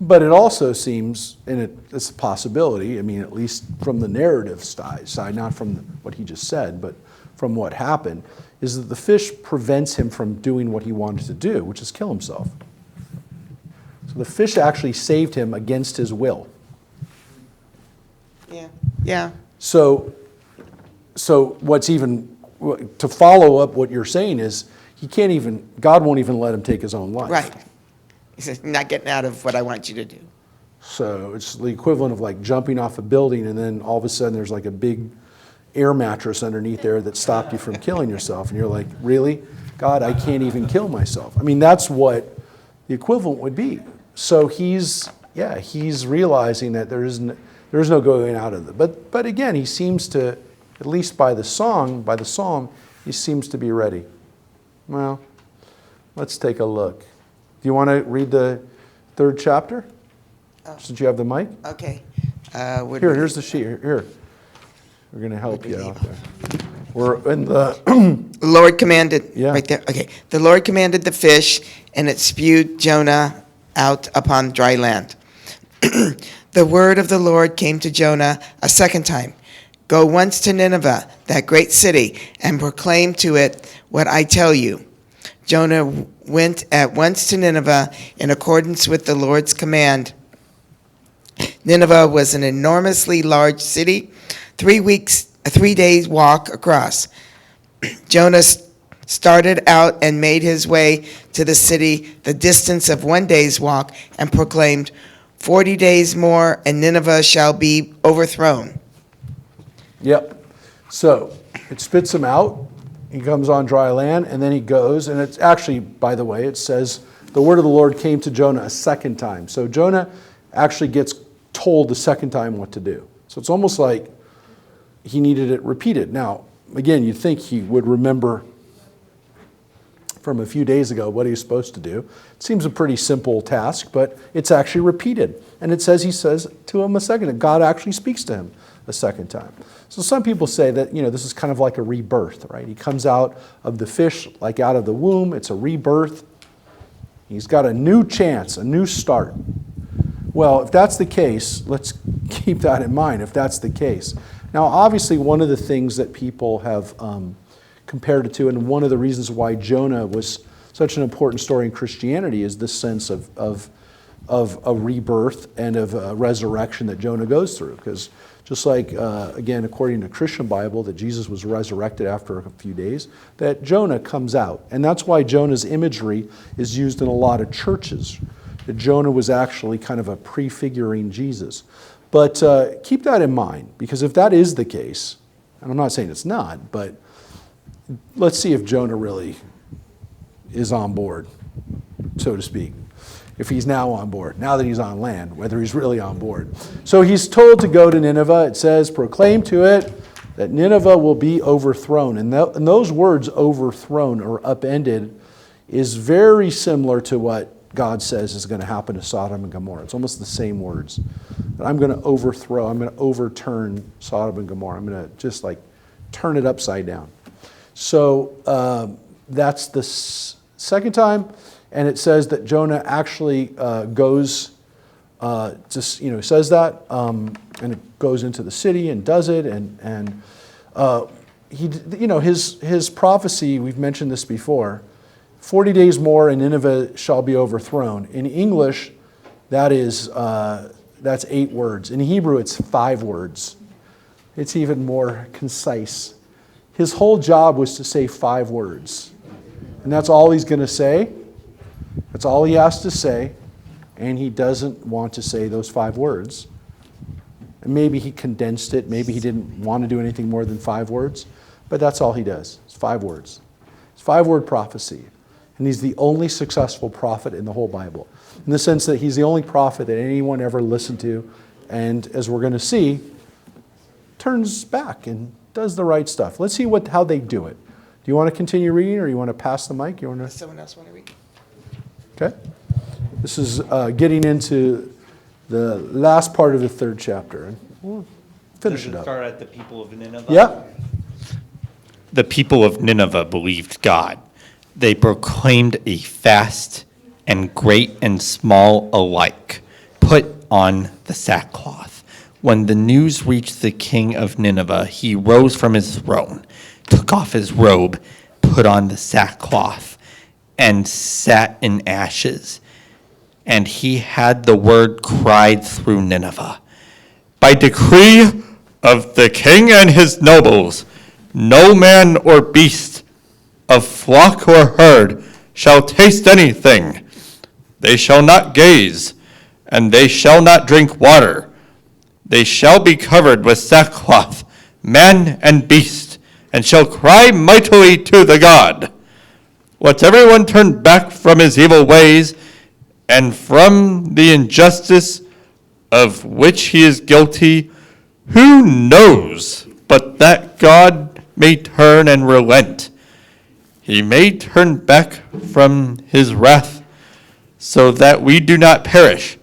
But it also seems, and it's a possibility, at least from the narrative side, not from what he just said, but from what happened, is that the fish prevents him from doing what he wanted to do, which is kill himself. So the fish actually saved him against his will. Yeah. So to follow up what you're saying is, God won't even let him take his own life. Right. He says, you're not getting out of what I want you to do. So it's the equivalent of like jumping off a building and then all of a sudden there's like a big air mattress underneath there that stopped you from killing yourself. And you're like, really? God, I can't even kill myself. That's what the equivalent would be. So he's realizing that there is no going out of it. But again, he seems to, at least by the psalm, he seems to be ready. Well, let's take a look. Do you want to read the 3rd chapter? Since you have the mic? Okay. Here's the sheet. Here. We're going to help you out there. We're in the... The Lord commanded, Yeah. right there, okay. The Lord commanded the fish, and it spewed Jonah out upon dry land. The word of the Lord came to Jonah a second time. Go once to Nineveh, that great city, and proclaim to it what I tell you. Jonah went at once to Nineveh in accordance with the Lord's command. Nineveh was an enormously large city, 3 days walk across. Jonah started out and made his way to the city the distance of 1 day's walk and proclaimed, 40 days more and Nineveh shall be overthrown. Yep. So it spits him out. He comes on dry land, and then he goes. And it's actually, by the way, it says, the word of the Lord came to Jonah a second time. So Jonah actually gets told the second time what to do. So it's almost like he needed it repeated. Now, again, you'd think he would remember from a few days ago what he was supposed to do. It seems a pretty simple task, but it's actually repeated. And it says he says to him a second time. God actually speaks to him a second time. So some people say that, this is kind of like a rebirth, right? He comes out of the fish like out of the womb. It's a rebirth. He's got a new chance, a new start. Well, if that's the case, let's keep that in mind, if that's the case. Now, obviously, one of the things that people have compared it to, and one of the reasons why Jonah was such an important story in Christianity, is this sense of a rebirth and of a resurrection that Jonah goes through. Because just like, again, according to Christian Bible, that Jesus was resurrected after a few days, that Jonah comes out. And that's why Jonah's imagery is used in a lot of churches. That Jonah was actually kind of a prefiguring Jesus. But keep that in mind, because if that is the case, and I'm not saying it's not, but let's see if Jonah really is on board, so to speak. If he's now on board, now that he's on land, whether he's really on board. So he's told to go to Nineveh. It says, proclaim to it that Nineveh will be overthrown. And those words, overthrown or upended, is very similar to what God says is going to happen to Sodom and Gomorrah. It's almost the same words. That I'm going to overturn Sodom and Gomorrah. I'm going to just like turn it upside down. So that's the second time. And it says that Jonah actually goes, says that, and it goes into the city and does it. And his prophecy, we've mentioned this before, 40 days more and Nineveh shall be overthrown. In English, that's 8 words. In Hebrew, it's 5 words. It's even more concise. His whole job was to say 5 words. And that's all he's going to say. That's all he has to say. And he doesn't want to say those 5 words. And maybe he condensed it. Maybe he didn't want to do anything more than 5 words. But that's all he does. It's 5 words. It's 5-word prophecy. And he's the only successful prophet in the whole Bible, in the sense that he's the only prophet that anyone ever listened to, and as we're going to see, turns back and does the right stuff. Let's see how they do it. Do you want to continue reading, or you want to pass the mic? You want to? Someone else want to read? Okay. This is getting into the last part of the 3rd chapter, and we'll finish Does it up. start at the people of Nineveh? Yeah. The people of Nineveh believed God. They proclaimed a fast, and great and small alike put on the sackcloth. When the news reached the king of Nineveh, he rose from his throne, took off his robe, put on the sackcloth, and sat in ashes. And he had the word cried through Nineveh. By decree of the king and his nobles, no man or beast, of flock or herd, shall taste anything. They shall not gaze, and they shall not drink water. They shall be covered with sackcloth, man and beast, and shall cry mightily to the God. Let everyone turn back from his evil ways and from the injustice of which he is guilty. Who knows but that God may turn and relent? He may turn back from his wrath so that we do not perish.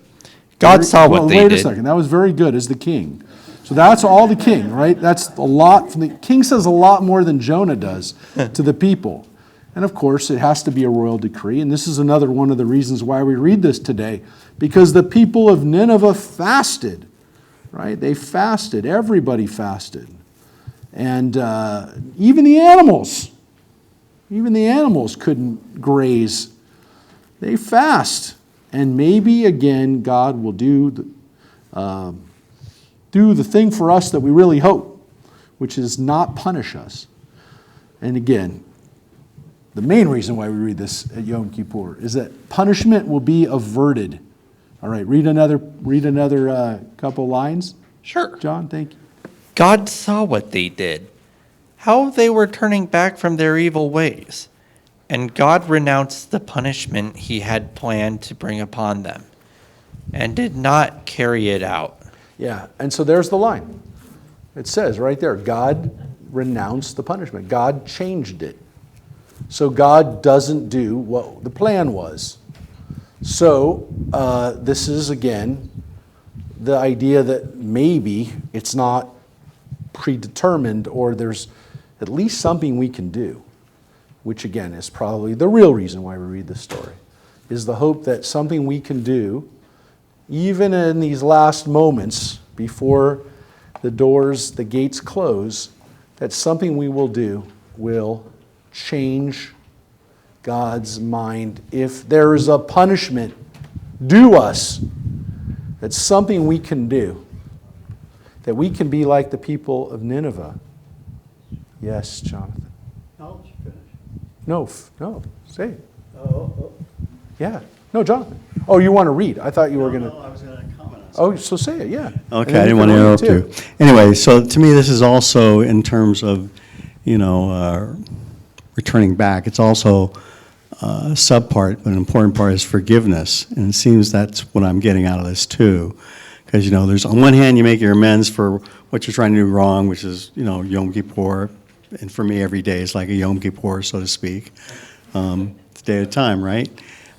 God saw what they did. Wait a second. That was very good as the king. So that's all the king, right? That's a lot. The king says a lot more than Jonah does to the people. And of course, it has to be a royal decree. And this is another one of the reasons why we read this today. Because the people of Nineveh fasted, right? They fasted. Everybody fasted. And even the animals couldn't graze. They fast. And maybe, again, God will do the thing for us that we really hope, which is not punish us. And again, the main reason why we read this at Yom Kippur is that punishment will be averted. All right, read another couple lines. Sure. John, thank you. God saw what they did, how they were turning back from their evil ways. And God renounced the punishment he had planned to bring upon them and did not carry it out. Yeah, and so there's the line. It says right there, God renounced the punishment. God changed it. So God doesn't do what the plan was. So this is, again, the idea that maybe it's not predetermined, or there's at least something we can do, which again is probably the real reason why we read this story, is the hope that something we can do, even in these last moments before the gates close, that something we will do will change God's mind. If there is a punishment due us, that's something we can do, that we can be like the people of Nineveh. Yes, Jonathan. No, you finish. No, say it. Yeah. No, Jonathan. Oh, you want to read? I thought you were going to. No, I was going to comment on something. Oh, so say it, yeah. Okay, I didn't want to interrupt you. Anyway, so to me, this is also in terms of, returning back. It's also a subpart, but an important part is forgiveness. And it seems that's what I'm getting out of this too. Because, there's on one hand, you make your amends for what you're trying to do wrong, which is, Yom Kippur. And for me, every day is like a Yom Kippur, so to speak. It's a day at a time, right?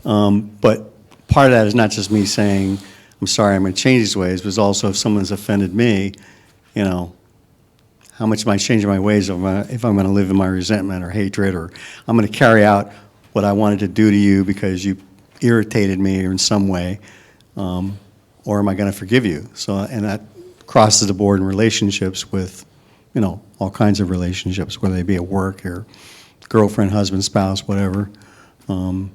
But part of that is not just me saying, I'm sorry, I'm going to change these ways, but it's also if someone's offended me, how much am I changing my ways if I'm going to live in my resentment or hatred, or I'm going to carry out what I wanted to do to you because you irritated me or in some way, or am I going to forgive you? So, and that crosses the board in relationships with, all kinds of relationships, whether they be at work or girlfriend, husband, spouse, whatever, your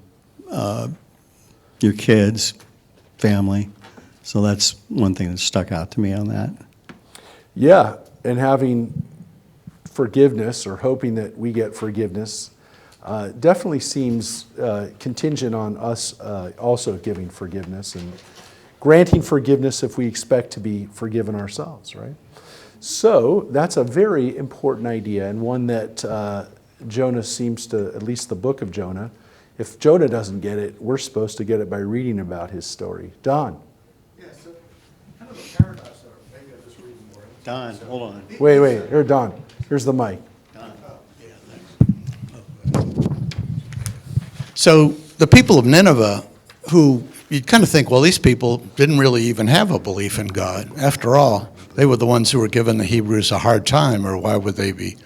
kids, family. So that's one thing that stuck out to me on that. Yeah, and having forgiveness or hoping that we get forgiveness definitely seems contingent on us also giving forgiveness and granting forgiveness if we expect to be forgiven ourselves, right? So that's a very important idea, and one that Jonah seems to, at least the book of Jonah, if Jonah doesn't get it, we're supposed to get it by reading about his story. Don. Yeah, so kind of a paradox, or maybe I'm just reading more. Don, hold on. Wait, here, Don. Here's the mic. So the people of Nineveh, who you'd kind of think, well, these people didn't really even have a belief in God. After all, they were the ones who were giving the Hebrews a hard time, or why would they be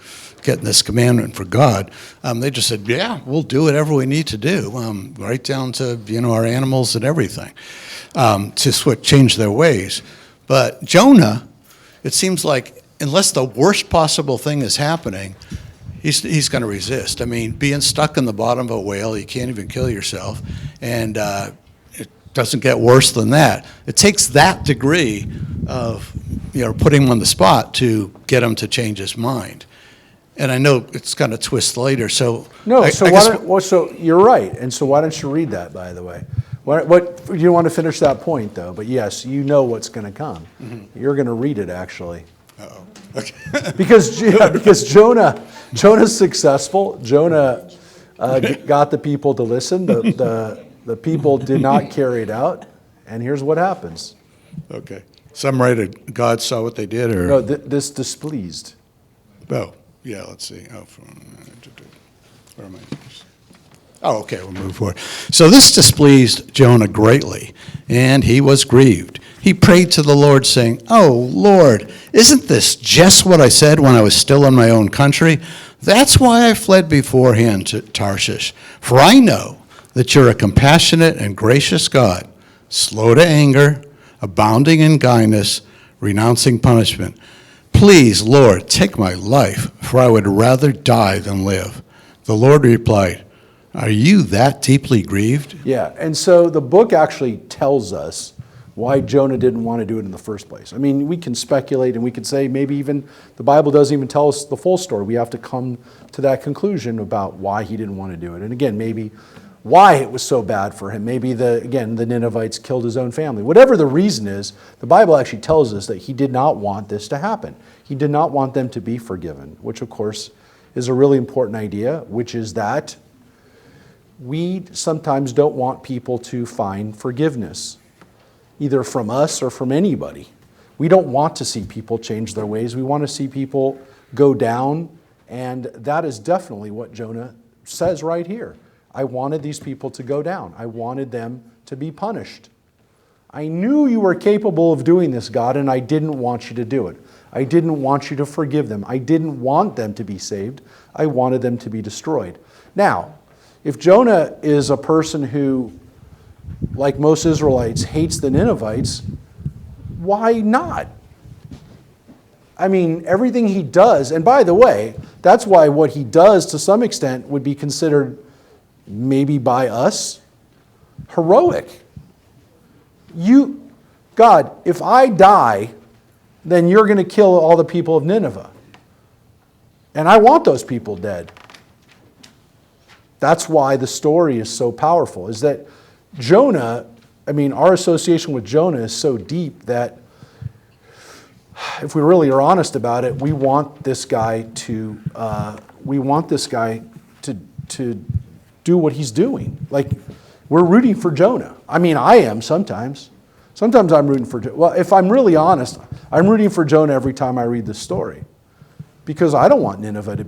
getting this commandment for God? They just said, yeah, we'll do whatever we need to do, right down to, our animals and everything, to change their ways. But Jonah, it seems like, unless the worst possible thing is happening, he's going to resist. I mean, being stuck in the bottom of a whale, you can't even kill yourself, and it doesn't get worse than that. It takes that degree of, putting him on the spot to get him to change his mind. And I know it's going to twist later, so... No, so you're right, and so why don't you read that, by the way? What you don't want to finish that point, though, but yes, you know what's going to come. Mm-hmm. You're going to read it, actually. Uh-oh. Okay. because Jonah's successful. Jonah got the people to listen. The people did not carry it out, and here's what happens. Okay. Some write God saw what they did, or... No, this displeased. Oh, yeah, let's see. Where am I? Oh, okay, we'll move forward. So this displeased Jonah greatly, and he was grieved. He prayed to the Lord, saying, "Oh, Lord, isn't this just what I said when I was still in my own country? That's why I fled beforehand to Tarshish. For I know that you're a compassionate and gracious God, slow to anger, abounding in kindness, renouncing punishment. Please, Lord, take my life, for I would rather die than live." The Lord replied, "Are you that deeply grieved?" Yeah, and so the book actually tells us why Jonah didn't want to do it in the first place. I mean, we can speculate and we could say maybe even the Bible doesn't even tell us the full story. We have to come to that conclusion about why he didn't want to do it. And again, maybe why it was so bad for him. Maybe the Ninevites killed his own family. Whatever the reason is, the Bible actually tells us that he did not want this to happen. He did not want them to be forgiven, which of course is a really important idea, which is that we sometimes don't want people to find forgiveness, either from us or from anybody. We don't want to see people change their ways. We want to see people go down, and that is definitely what Jonah says right here. I wanted these people to go down. I wanted them to be punished. I knew you were capable of doing this, God, and I didn't want you to do it. I didn't want you to forgive them. I didn't want them to be saved. I wanted them to be destroyed. Now, if Jonah is a person who, like most Israelites, hates the Ninevites, why not? I mean, everything he does, and by the way, that's why what he does to some extent would be considered, maybe by us, heroic. God, if I die, then you're going to kill all the people of Nineveh. And I want those people dead. That's why the story is so powerful, is that Jonah, our association with Jonah is so deep that if we really are honest about it, we want this guy to do what he's doing. Like, we're rooting for Jonah. I am sometimes. Sometimes I'm rooting for Jonah. Well, if I'm really honest, I'm rooting for Jonah every time I read this story. Because I don't want Nineveh to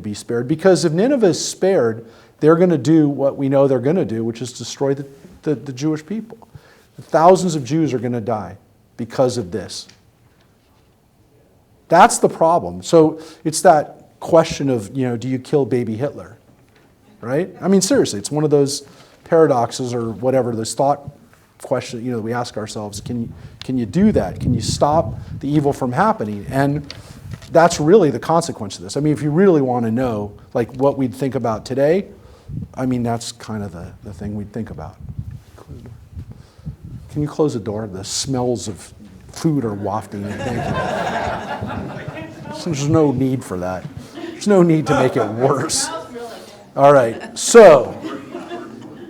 be spared. Because if Nineveh is spared, they're going to do what we know they're going to do, which is destroy the Jewish people. Thousands of Jews are going to die because of this. That's the problem. So it's that question of, do you kill baby Hitler? Right? Seriously, it's one of those paradoxes or whatever, those thought questions, we ask ourselves, can you do that? Can you stop the evil from happening? And that's really the consequence of this. If you really want to know, like, what we'd think about today, that's kind of the thing we'd think about. Can you close the door? The smells of food are wafting in. Thank you. So there's no need for that. There's no need to make it worse. All right, so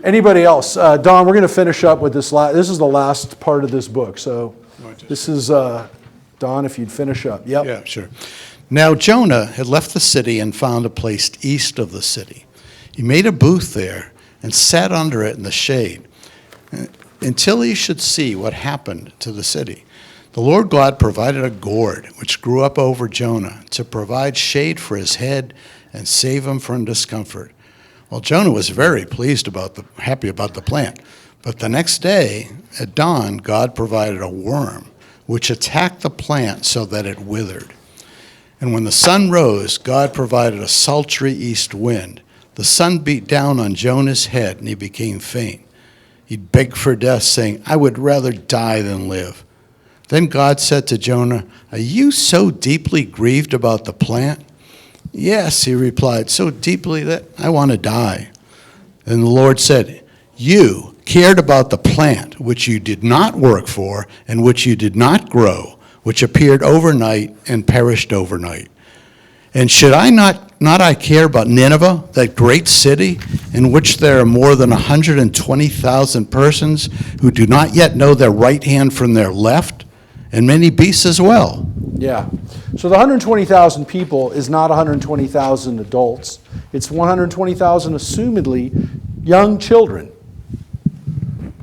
anybody else? Don, we're going to finish up with this. This is the last part of this book. So this is, Don, if you'd finish up. Yep. Yeah, sure. Now Jonah had left the city and found a place east of the city. He made a booth there and sat under it in the shade until he should see what happened to the city. The Lord God provided a gourd which grew up over Jonah to provide shade for his head and save him from discomfort. Well, Jonah was very happy about the plant. But the next day, at dawn, God provided a worm which attacked the plant so that it withered. And when the sun rose, God provided a sultry east wind. The sun beat down on Jonah's head, and he became faint. He begged for death, saying, "I would rather die than live." Then God said to Jonah, "Are you so deeply grieved about the plant?" "Yes," he replied, "so deeply that I want to die." And the Lord said, "You cared about the plant, which you did not work for, and which you did not grow, which appeared overnight and perished overnight. And should I not I care about Nineveh, that great city, in which there are more than 120,000 persons who do not yet know their right hand from their left, and many beasts as well?" Yeah. So the 120,000 people is not 120,000 adults. It's 120,000 assumedly young children.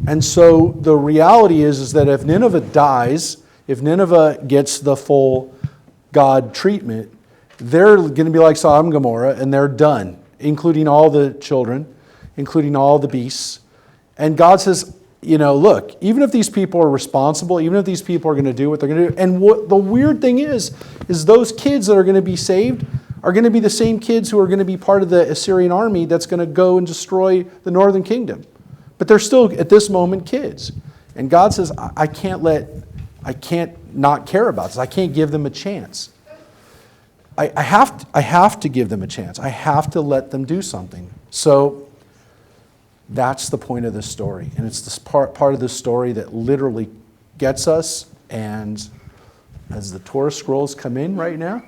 And so the reality is that if Nineveh dies, if Nineveh gets the full God treatment, they're going to be like Sodom and Gomorrah, and they're done, including all the children, including all the beasts. And God says, look, even if these people are responsible, even if these people are going to do what they're going to do, and what the weird thing is those kids that are going to be saved are going to be the same kids who are going to be part of the Assyrian army that's going to go and destroy the northern kingdom. But they're still, at this moment, kids. And God says, I can't not care about this. I can't give them a chance. I have to give them a chance. I have to let them do something. So that's the point of this story. And it's this part of this story that literally gets us. And as the Torah scrolls come in right now,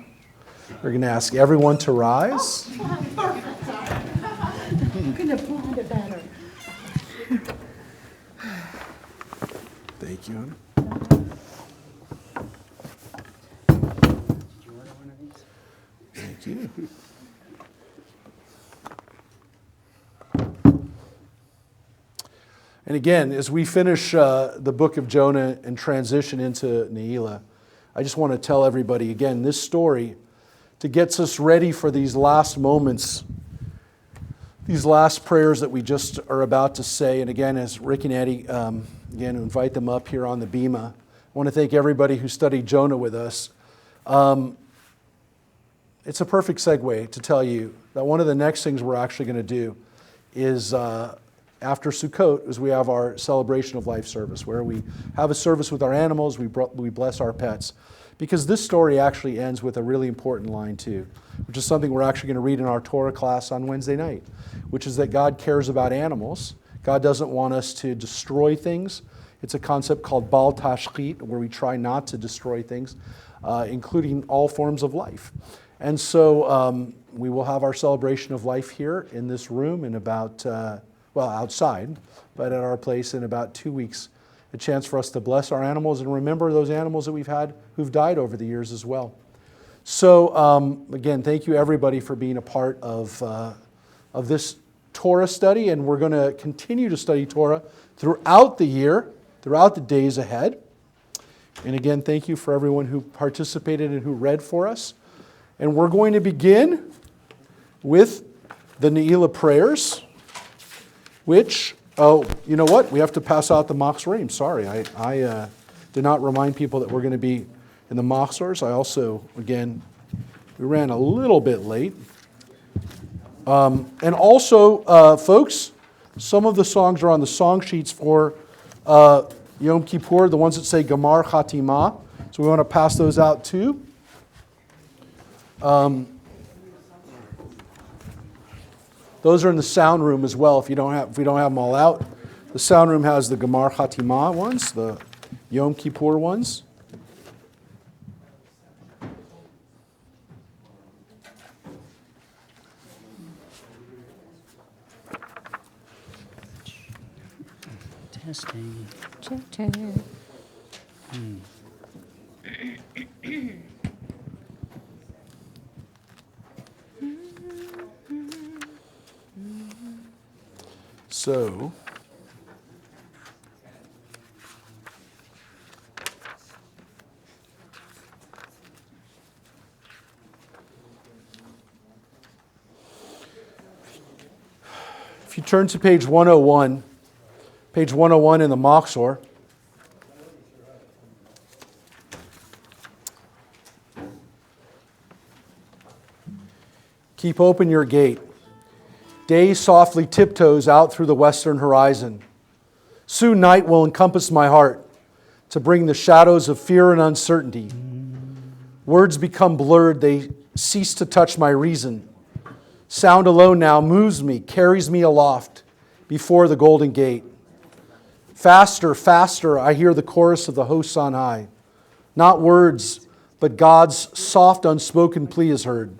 we're going to ask everyone to rise. I'm going to plan it better. Thank you. Thank you. And again, as we finish the book of Jonah and transition into Ne'ilah, I just want to tell everybody again, this story, to get us ready for these last moments, these last prayers that we just are about to say. And again, as Rick and Addie, again, invite them up here on the bema. I want to thank everybody who studied Jonah with us. It's a perfect segue to tell you that one of the next things we're actually going to do is after Sukkot, is we have our celebration of life service, where we have a service with our animals, we bless our pets. Because this story actually ends with a really important line too, which is something we're actually going to read in our Torah class on Wednesday night, which is that God cares about animals. God doesn't want us to destroy things. It's a concept called Bal Tashchit, where we try not to destroy things, including all forms of life. And so we will have our celebration of life here in this room in about, outside, but at our place in about 2 weeks. A chance for us to bless our animals and remember those animals that we've had who've died over the years as well. So again, thank you everybody for being a part of this Torah study, and we're going to continue to study Torah throughout the year, throughout the days ahead. And again, thank you for everyone who participated and who read for us. And we're going to begin with the Ne'ilah prayers, which, you know what? We have to pass out the Machzorim. Sorry, I did not remind people that we're going to be in the Machzors. I also, again, we ran a little bit late. And also, folks, some of the songs are on the song sheets for Yom Kippur, the ones that say Gamar Chatimah. So we want to pass those out too. Those are in the sound room as well. If we don't have them all out, the sound room has the Gamar Chatimah ones, the Yom Kippur ones. Testing. Check, check. So, if you turn to page 101 in the Machzor, keep open your gate. Day softly tiptoes out through the western horizon. Soon night will encompass my heart to bring the shadows of fear and uncertainty. Words become blurred, they cease to touch my reason. Sound alone now moves me, carries me aloft before the golden gate. Faster, faster, I hear the chorus of the hosts on high. Not words, but God's soft, unspoken plea is heard.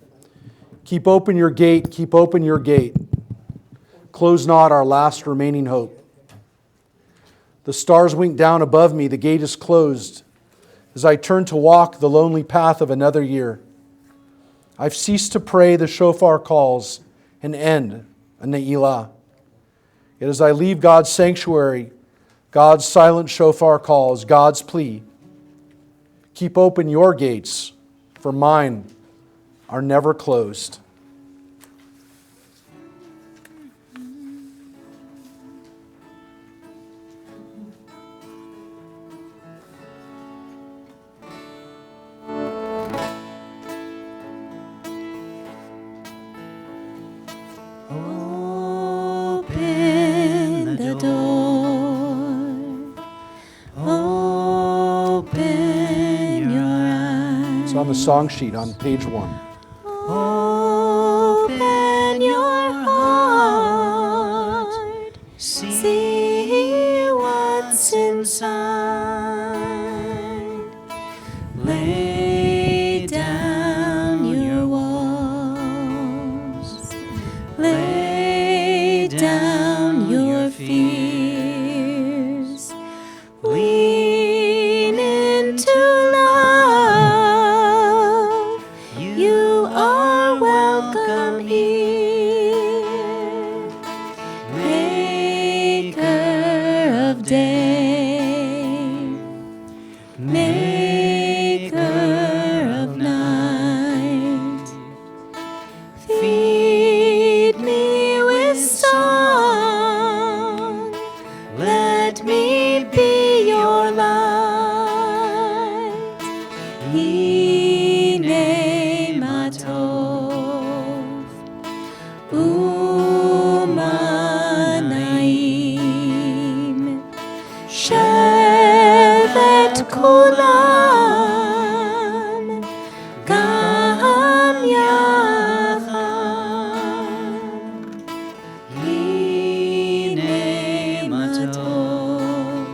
Keep open your gate, keep open your gate. Close not our last remaining hope. The stars wink down above me, the gate is closed. As I turn to walk the lonely path of another year, I've ceased to pray, the shofar calls, and end a ne'ilah. Yet as I leave God's sanctuary, God's silent shofar calls, God's plea. Keep open your gates, for mine are never closed. Open the door. Open your eyes. It's on the song sheet on page 1. Open your heart. See what's inside. Lay down your walls. Lay down your fears. Lean into love. You are welcome here. Maker of day. Maker of night. Feed me with song. Let me be your light. Hine matov. Umanaim. Shevet kulam. Gam yachad. Hine matov.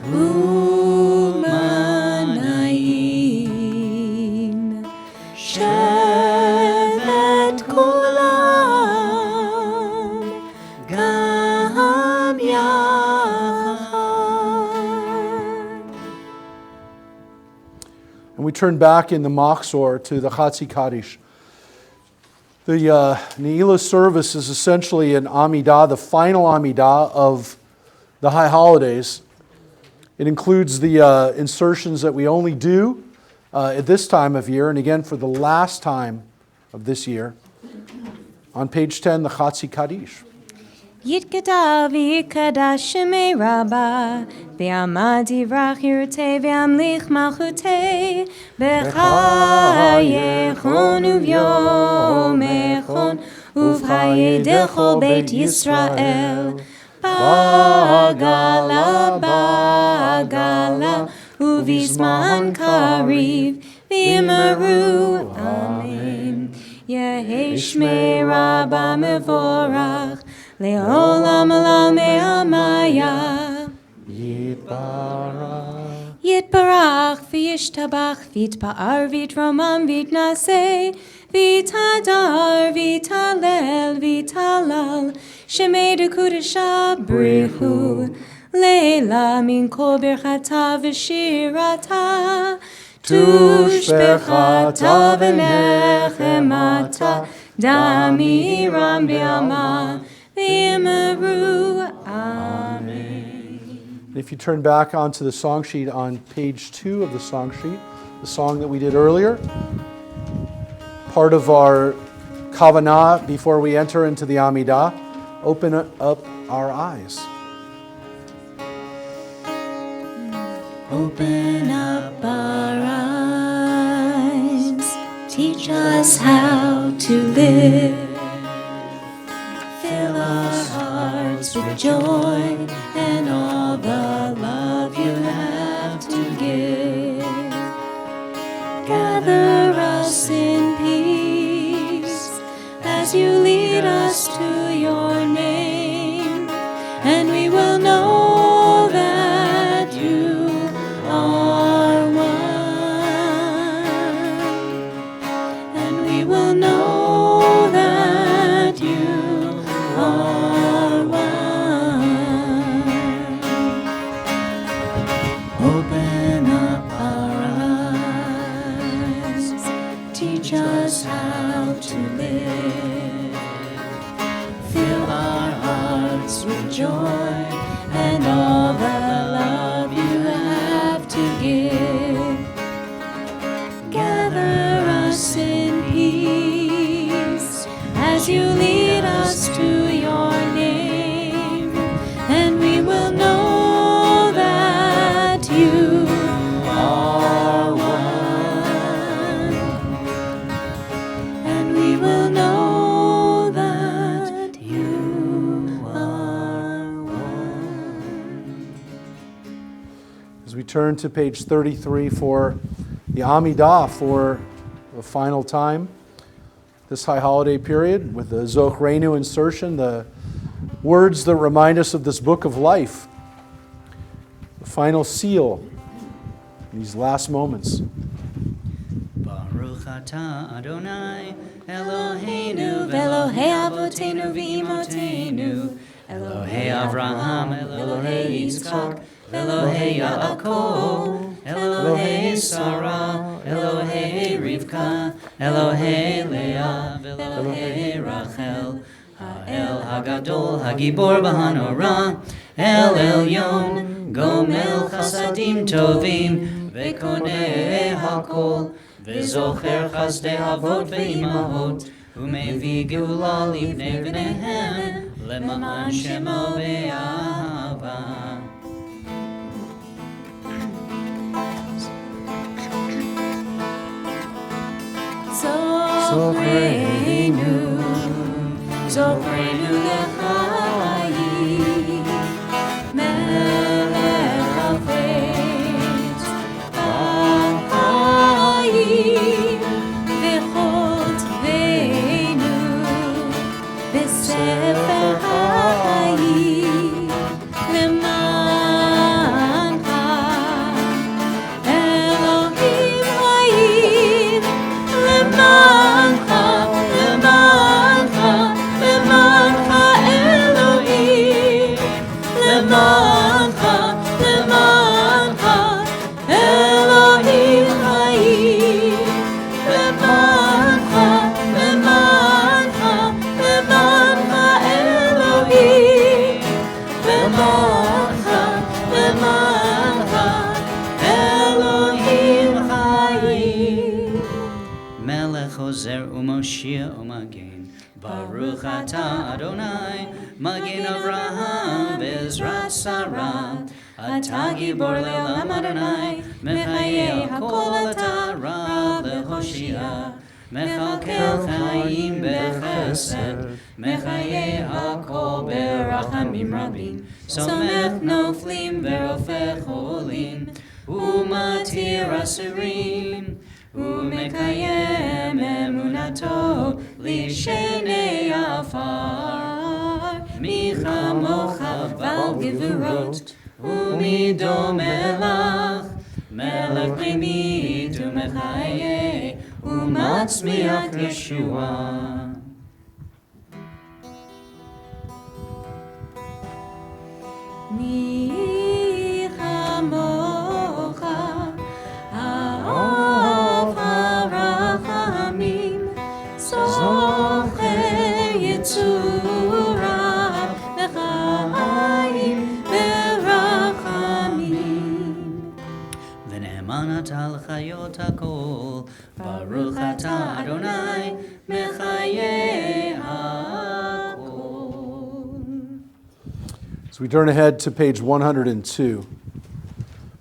Umanaim. Shevet kulam. Gam yachad. And we turn back in the Machzor to the Chatzi Kaddish. The Ne'ilah service is essentially an Amidah, the final Amidah of the high holidays. It includes the insertions that we only do at this time of year, and again for the last time of this year. On page 10, the Chatzi Kaddish. Yitkadav yikadash shemei rabba, v'amad yivrach yirtei v'amlich malchutei, v'chayechon uv'yomechon, uv'chayedecho beit Yisrael, ba'gala, ba'gala, uv'izman kariv, v'yimaru, amen. Yehi shmei rabba mevorach, Le'olam alal me'amaya. Yitbarach v'yishtabach v'yitpa'ar v'yitromam v'yitnaseh v'yitadar v'yitalel v'yitalal shemei dekudesha brichu leila min kol birchata v'shirata tushbechata v'nechemata damiram b'yama v'yimaru. Amen. If you turn back onto the song sheet on page 2 of the song sheet, the song that we did earlier, part of our kavanah before we enter into the Amidah, open up our eyes. Open up our eyes, teach us how to live. Fill our hearts with joy and all the love you have to give. Gather us in peace as you lead us to your name, and we will know that you are one, and we will know that you are one. Open up our eyes, teach us how to live. Fill our hearts with joy and all the love you have to give. Gather us in peace as you lead us to your name, and we will know that you are one, and we will know that you are one. As we turn to page 33 for the Amidah for the final time, this high holiday period, with the Zochreinu insertion, the words that remind us of this book of life, the final seal, these last moments. Baruch atah Adonai Eloheinu Velohei avotenu v'imotenu, Elohei Avraham Elohei Yitzchak Elohei Yaakov Elohei Sarah Elohei Rivka Elohei Leah Elohei Rachel Ha'el Hagadol Hagibor B'Hanorah El Elyon Gomel Chasadim Tovim Vekonei Hakol V'zocher Chazdei Avot Ve'imahot Umevi Geula Livnei V'nehem Leman Shemo Be'ahava. Zochreinu l'chaim, melech hafetz b'chaim, v'chotvenu b'sefer chaim, lemancha Elohim chaim, lemancha Elohim, lemancha Elohim chaim, lemancha Elohim, lemancha Elohim chaim. Melech Ozer u'Moshia u'Magen Baruch atah Adonai Magen Avraham V'Ezrat Sarah Atah Gibor Le'olam Adonai Mechayeh Hakol Atah Rav Le'Hoshia Mechalkel Chaim B'Chesed Mechayeh Hakol B'Rachamim Rabim Somech Noflim V'Rofech Cholim U'Matir Asurim Umekayem emunato lishenei afar Michamocha val gevurot Umido melach Melech memit umechaye Umatzmiach Yeshua. Zocher Yitzurah על חיות הכל, ברוך אתה אדוני מחיי הכל. As we turn ahead to page 102,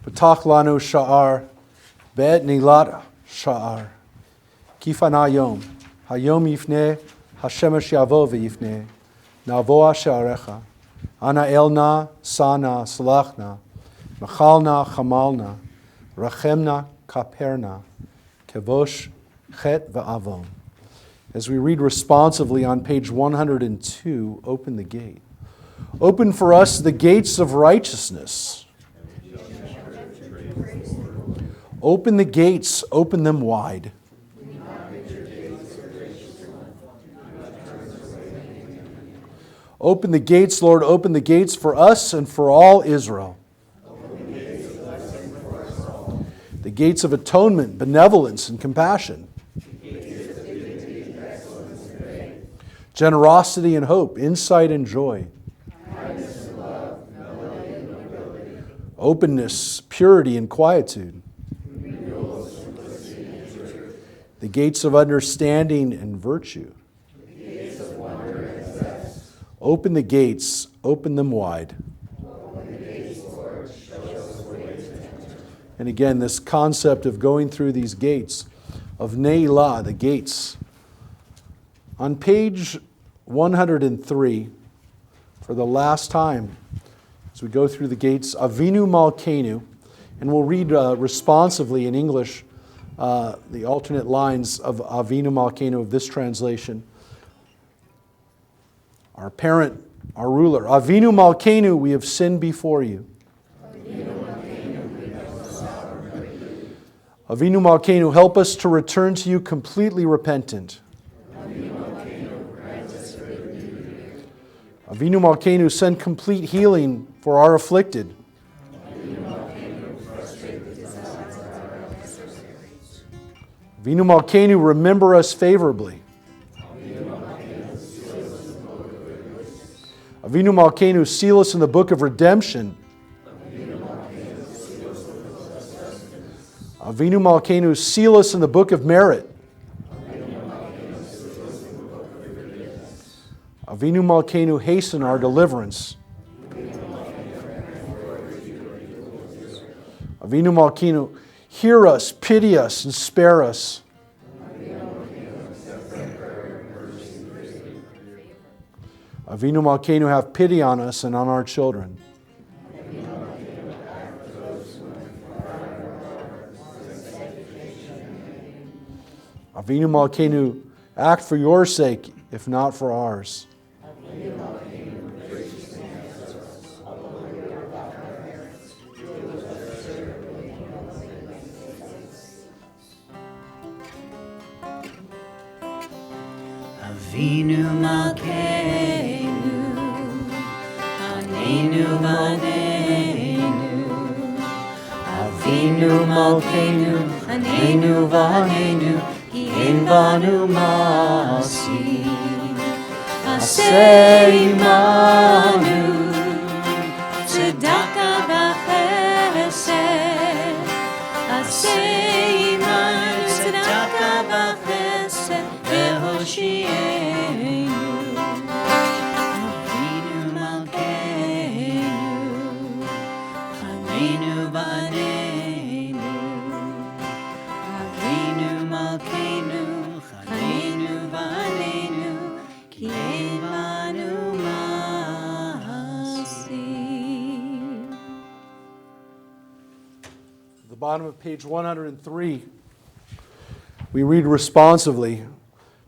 Patach lanu sha'ar, bet nilat sha'ar, kifana yom, hayom yifne, hashemesh yavo v'yifne, navoa sha'arecha, ana elna, sana, salachna, machalna, chamalna, rachemna, kaperna, kevosh, chet v'avon. As we read responsively on page 102, open the gate. Open for us the gates of righteousness. Open the gates, open them wide. Open the gates, Lord, open the gates for us and for all Israel. The gates of atonement, benevolence, and compassion. Generosity and hope, insight and joy. Openness, purity, and quietude. The gates of understanding and virtue. Open the gates, open them wide. And again, this concept of going through these gates, of Ne'ilah, the gates. On page 103, for the last time, as we go through the gates, Avinu Malkeinu, and we'll read responsively in English the alternate lines of Avinu Malkeinu of this translation. Our parent, our ruler, Avinu Malkeinu, we have sinned before you. Avinu Malkeinu, help us to return to you completely repentant. Avinu Malkeinu, send complete healing for our afflicted. Avinu Malkeinu, remember us favorably. Avinu Malkeinu, seal us in the book of redemption. Avinu Malkeinu, seal us in the book of merit. Avinu Malkeinu, hasten our deliverance. Avinu Malkeinu, hear us, pity us, and spare us. Avinu Malkeinu, have pity on us and on our children. Avinu Malkeinu, act for your sake, if not for ours. Avinu Malkeinu, Anenu Vanenu. Avinu Malkeinu, Anenu Vanenu, Ein Banu Masi. Aseh Imanu, Tzedaka v'chesed. Aseh Imanu, Tzedaka v'chesed, v'hoshienu. Avinu Malkeinu, Chanenu v'anenu. Avinu Malkeinu, Chanenu v'anenu, ki ein banu masi. At the bottom of page 103, we read responsively,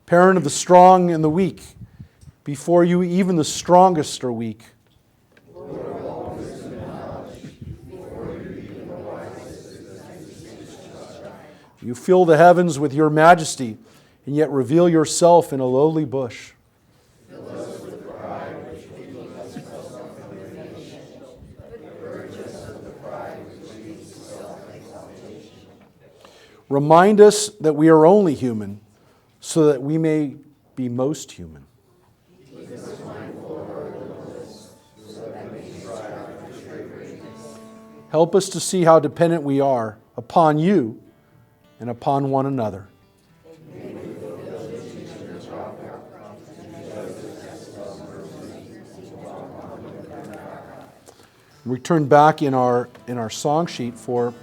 parent of the strong and the weak, before you even the strongest are weak. You fill the heavens with your majesty, and yet reveal yourself in a lowly bush. Remind us that we are only human, so that we may be most human. Help us to see how dependent we are upon you and upon one another. We turn back in our song sheet for a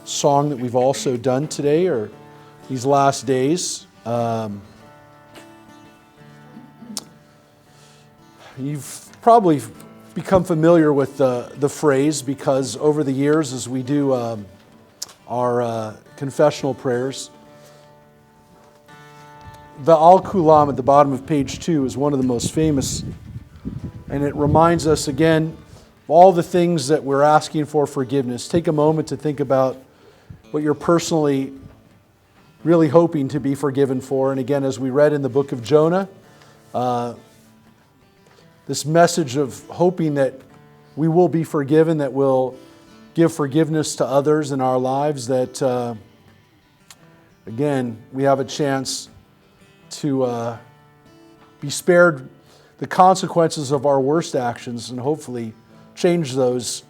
song that we've also done today or these last days. You've probably become familiar with the phrase because over the years as we do our confessional prayers, the Al Kulam at the bottom of page 2 is one of the most famous, and it reminds us again all the things that we're asking for forgiveness. Take a moment to think about what you're personally really hoping to be forgiven for. And again, as we read in the book of Jonah, this message of hoping that we will be forgiven, that we'll give forgiveness to others in our lives, that again, we have a chance to be spared the consequences of our worst actions and hopefully change those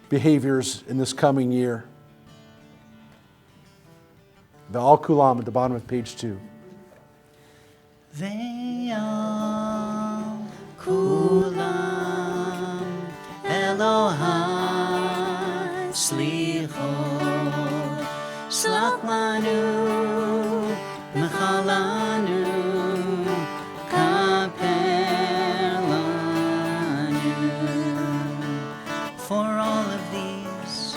behaviors in this coming year. The Al Kulam at the bottom of page 2. Ve'al kulam Elohai slichot slach lanu mechalanu kaper lanu. For all of these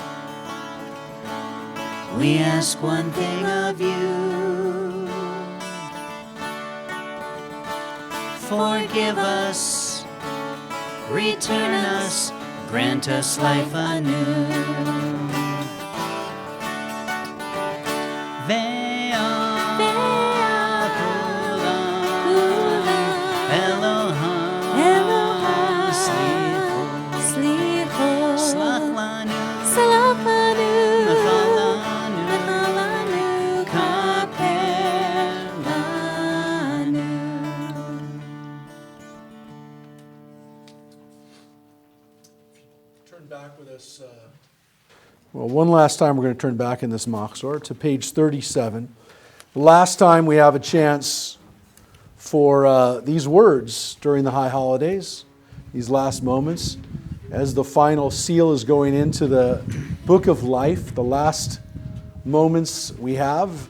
we ask one thing of you. Forgive us, return us, grant us life anew. Ve'al kulam Elohai slichot slach lanu mechalanu kaper lanu. Turn back with us. Well, one last time we're going to turn back in this Machzor to page 37. The last time we have a chance for these words during the high holidays, these last moments, as the final seal is going into the book of life, the last moments we have.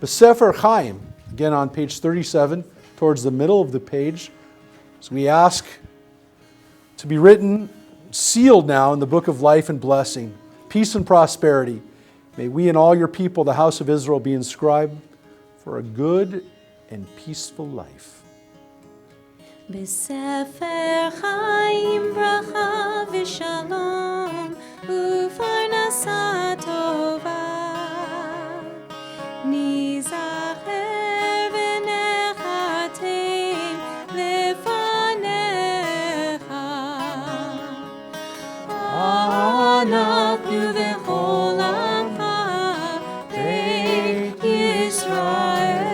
B'Sefer Chaim, again on page 37, towards the middle of the page. So we ask to be written, sealed now in the book of life and blessing, peace and prosperity. May we and all your people, the house of Israel, be inscribed for a good and peaceful life. בספר חיים ברכה ושלום ופרנסה טובה ניזכר ונחתם לפניך אנחנו וכל עמך בית ישראל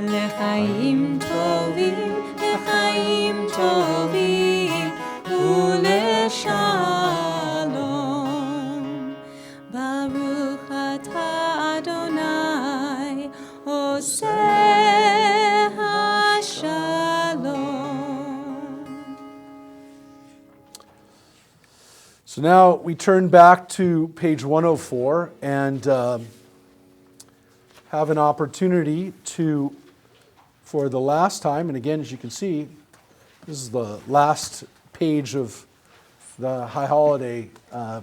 לחיים טובים לחיים טובים ולשלום. ברוך אתה אדוני עושה השלום. So now we turn back to page 104 and have an opportunity to, for the last time, and again, as you can see, this is the last page of the High Holiday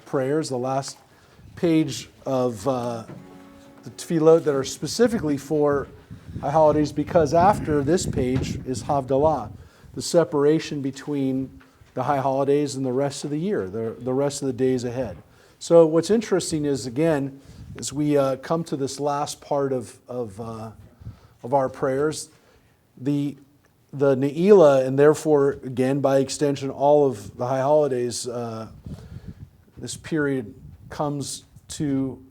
prayers, the last page of the tefillot that are specifically for High Holidays, because after this page is Havdalah, the separation between the High Holidays and the rest of the year, the rest of the days ahead. So what's interesting is, again, as we come to this last part of our prayers, the Ne'ilah, and therefore, again, by extension, all of the High Holidays, this period comes to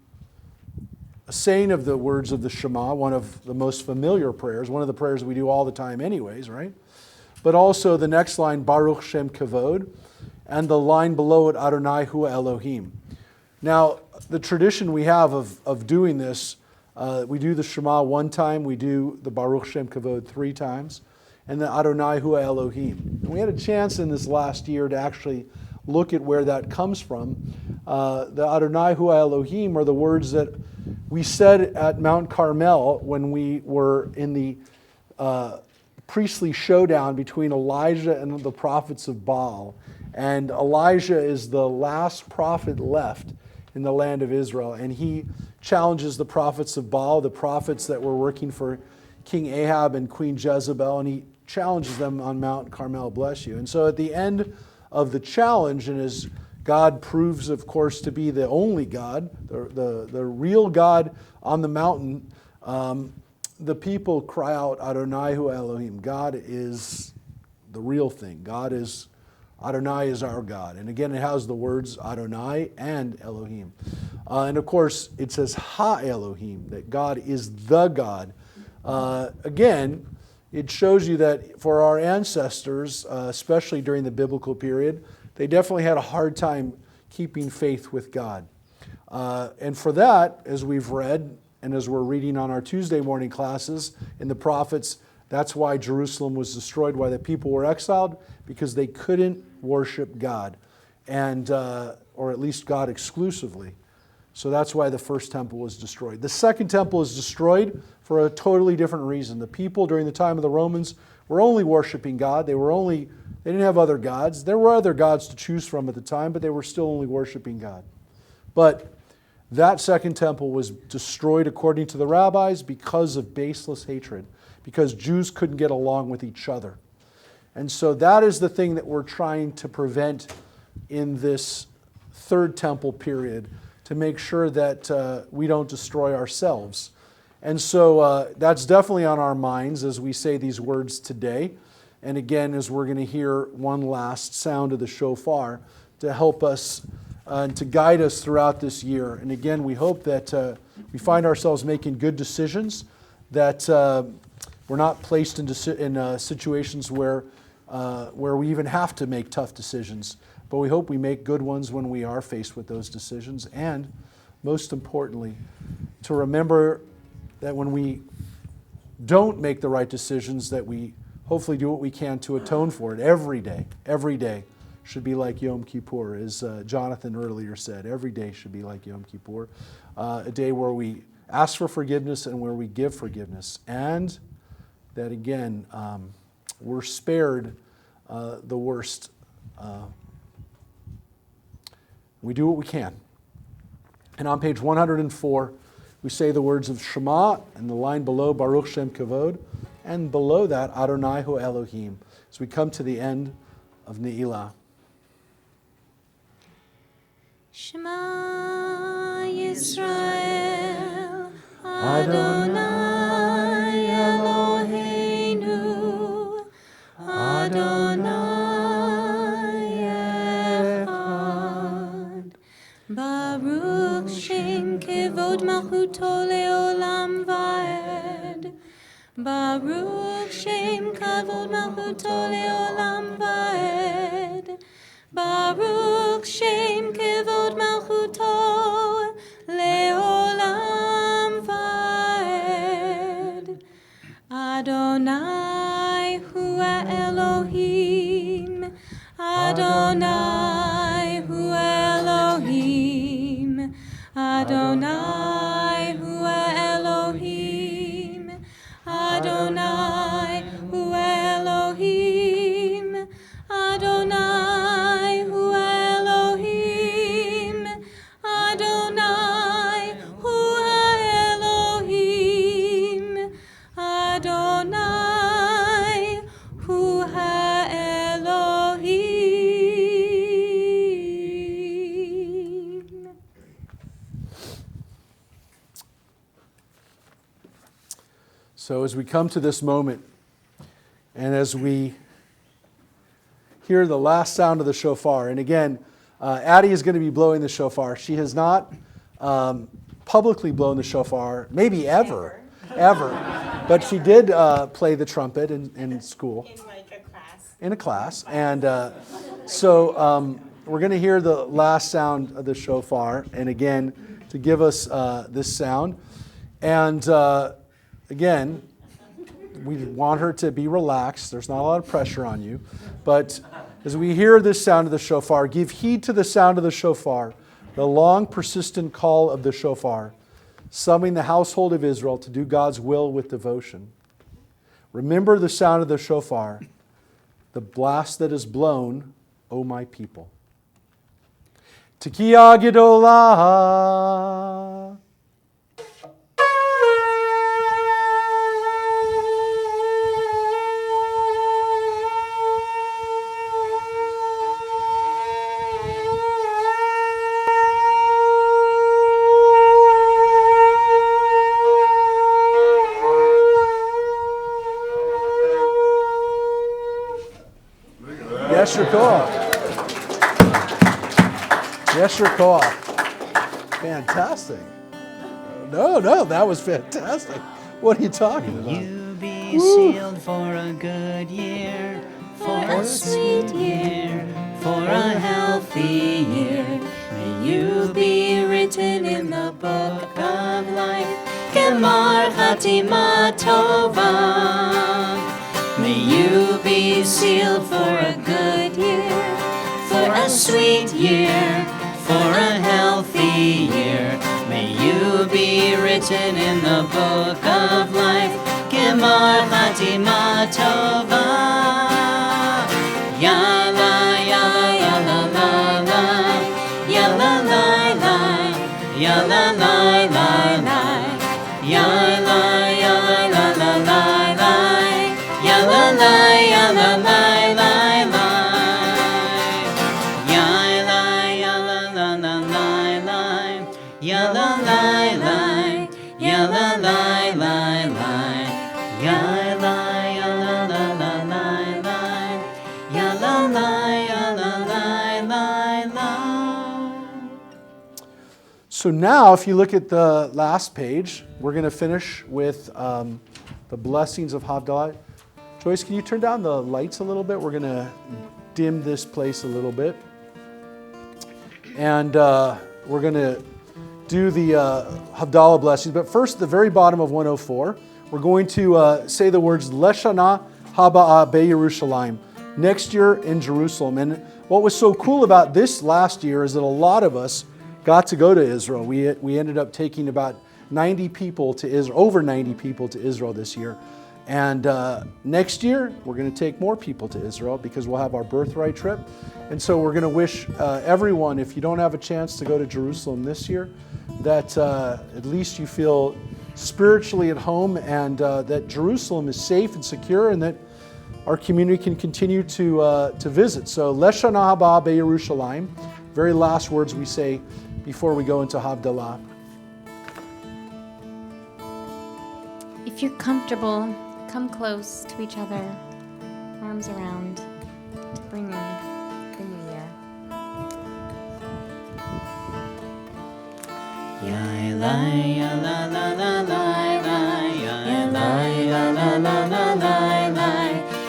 a saying of the words of the Shema, one of the most familiar prayers, one of the prayers we do all the time anyways, right? But also the next line, Baruch Shem Kavod, and the line below it, Adonai Hu Elohim. Now, the tradition we have of doing this, we do the Shema one time, we do the Baruch Shem Kavod 3 times, and the Adonai Hu Elohim. And we had a chance in this last year to actually look at where that comes from. The Adonai Hu Elohim are the words that we said at Mount Carmel when we were in the priestly showdown between Elijah and the prophets of Baal. And Elijah is the last prophet left in the land of Israel. And he challenges the prophets of Baal, the prophets that were working for King Ahab and Queen Jezebel, and he challenges them on Mount Carmel, bless you. And so at the end of the challenge, and as God proves, of course, to be the only God, the real God on the mountain, the people cry out, Adonai Hu Elohim. God is the real thing. Adonai is our God. And again, it has the words Adonai and Elohim. And of course, it says Ha Elohim, that God is the God. Again, it shows you that for our ancestors, especially during the biblical period, they definitely had a hard time keeping faith with God. And for that, as we've read, and as we're reading on our Tuesday morning classes in the prophets, that's why Jerusalem was destroyed, why the people were exiled, because they couldn't worship God, and or at least God exclusively. So that's why the first temple was destroyed. The second temple is destroyed for a totally different reason. The people during the time of the Romans were only worshiping God. They didn't have other gods. There were other gods to choose from at the time, but they were still only worshiping God. But that second temple was destroyed according to the rabbis because of baseless hatred, because Jews couldn't get along with each other. And so that is the thing that we're trying to prevent in this third temple period, to make sure that we don't destroy ourselves. And so that's definitely on our minds as we say these words today. And again, as we're going to hear one last sound of the shofar to help us and to guide us throughout this year. And again, we hope that we find ourselves making good decisions, that we're not placed in situations where we even have to make tough decisions. But we hope we make good ones when we are faced with those decisions. And most importantly, to remember that when we don't make the right decisions, that we hopefully do what we can to atone for it every day. Every day should be like Yom Kippur, as Jonathan earlier said. Every day should be like Yom Kippur, a day where we ask for forgiveness and where we give forgiveness. And that, again, we're spared the worst. We do what we can. And on page 104, we say the words of Shema, and the line below, Baruch Shem Kavod, and below that, Adonai Hu Elohim, as we come to the end of Ne'ilah. Shema Yisrael, Adonai Eloheinu, Adonai Echad. Baruch Shem Kevod Malchuto Leolam Vaed. Baruch Shem Kavod Malchuto Leolam Vaed. Baruch Shem Kevod Malchuto Leolam Vaed. Adonai Hu Elohim. Adonai Hu Elohim. Adonai Hu Elohim. Adonai Hu Elohim. Adonai Hu Elohim. Adonai Hu Elohim. Adonai Hu Elohim. So as we come to this moment, and as we hear the last sound of the shofar, and again, Addie is going to be blowing the shofar. She has not publicly blown the shofar, maybe ever. But she did play the trumpet in school. In like a class. In a class. And so we're going to hear the last sound of the shofar, and again, to give us this sound. And again, we want her to be relaxed. There's not a lot of pressure on you. But as we hear this sound of the shofar, give heed to the sound of the shofar, the long, persistent call of the shofar, summoning the household of Israel to do God's will with devotion. Remember the sound of the shofar, the blast that is blown, O my people. Tekiah Gedolah. Yesher Koach. Yesher Koach. Fantastic. No, that was fantastic. What are you talking about? You be sealed for a good year, for a sweet year, for a healthy year. May you be written in the book of life. Gemar Chatima Tova. May you be sealed for a good year, for a sweet year, for a healthy year. May you be written in the book of life. Gemar Chatima Tova. Yalla, yalla, yalla, la, la. Yalla, la, la. Yalla, la, la, la. Yalla, yalla, la, la, la, la. Yalla, la, yalla, la, la, la. Yalla, yalla, la, la, la, la. Yalla, la, la. Yalla, la, la, la. Yalla, yalla, la, la, la, la. Yalla, la, yalla, la, la, la. So now, if you look at the last page, we're going to finish with the blessings of Havdalah. Joyce, can you turn down the lights a little bit? We're going to dim this place a little bit. And we're going to do the Havdalah blessings. But first, at the very bottom of 104, we're going to say the words, Leshana Haba'a Be'Yerushalayim, next year in Jerusalem. And what was so cool about this last year is that a lot of us got to go to Israel. We ended up taking about 90 people to Israel, over 90 people to Israel this year. And next year, we're going to take more people to Israel because we'll have our birthright trip. And so we're going to wish everyone, if you don't have a chance to go to Jerusalem this year, that at least you feel spiritually at home and that Jerusalem is safe and secure and that our community can continue to visit. So, Leshana Haba Be'Yerushalayim, very last words we say before we go into Havdalah. If you're comfortable, come close to each other, arms around, to bring in the new year. Ya la ya la la la la la, ya la ya la la la la la,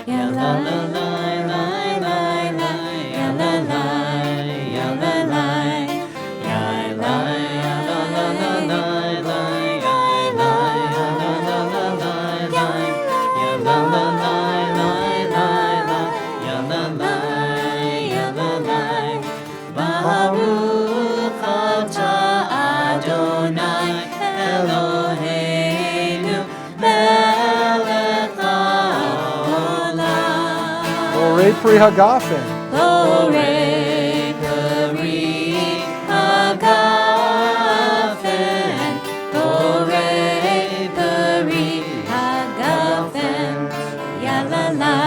ya la la la la la la, ya la la ya la la, ya la ya la la la la la, ya la ya la la la la la, ya la la la la la la, ya la la ya la la. Baruch atah Adonai Eloheinu melech haolam. Borei Pri Hagafen. Borei Pri Hagafen. Borei Pri Hagafen. Ya la la,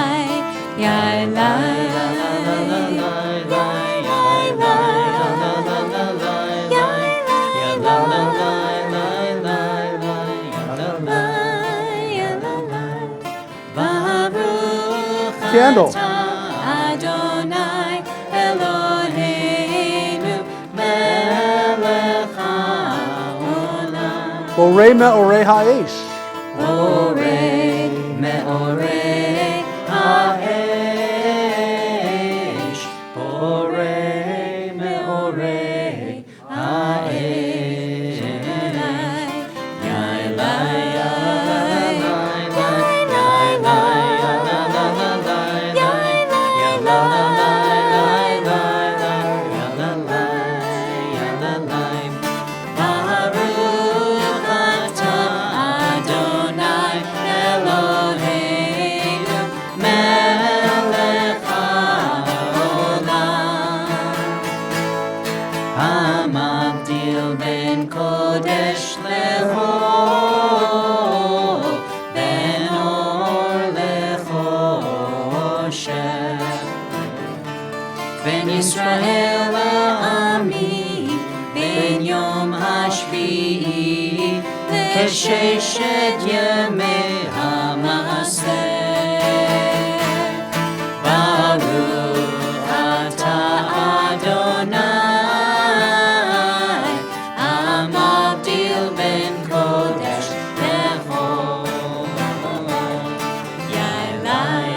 ya la la la la la la, ya la la la la la la, ya la la la la la la, ya la la. Baruch Candle. Adonai Eloheinu melech haolam. Borei Me'orei Ha'esh. Borei Me'orei Ha'esh. Borei Ben Yisrael Ami, Ben Yom Hashvi'i, Kesheshet Yemei HaMaaseh. Baruch Atah Adonai, Amavdil ben Kodesh Lechol. Yailai,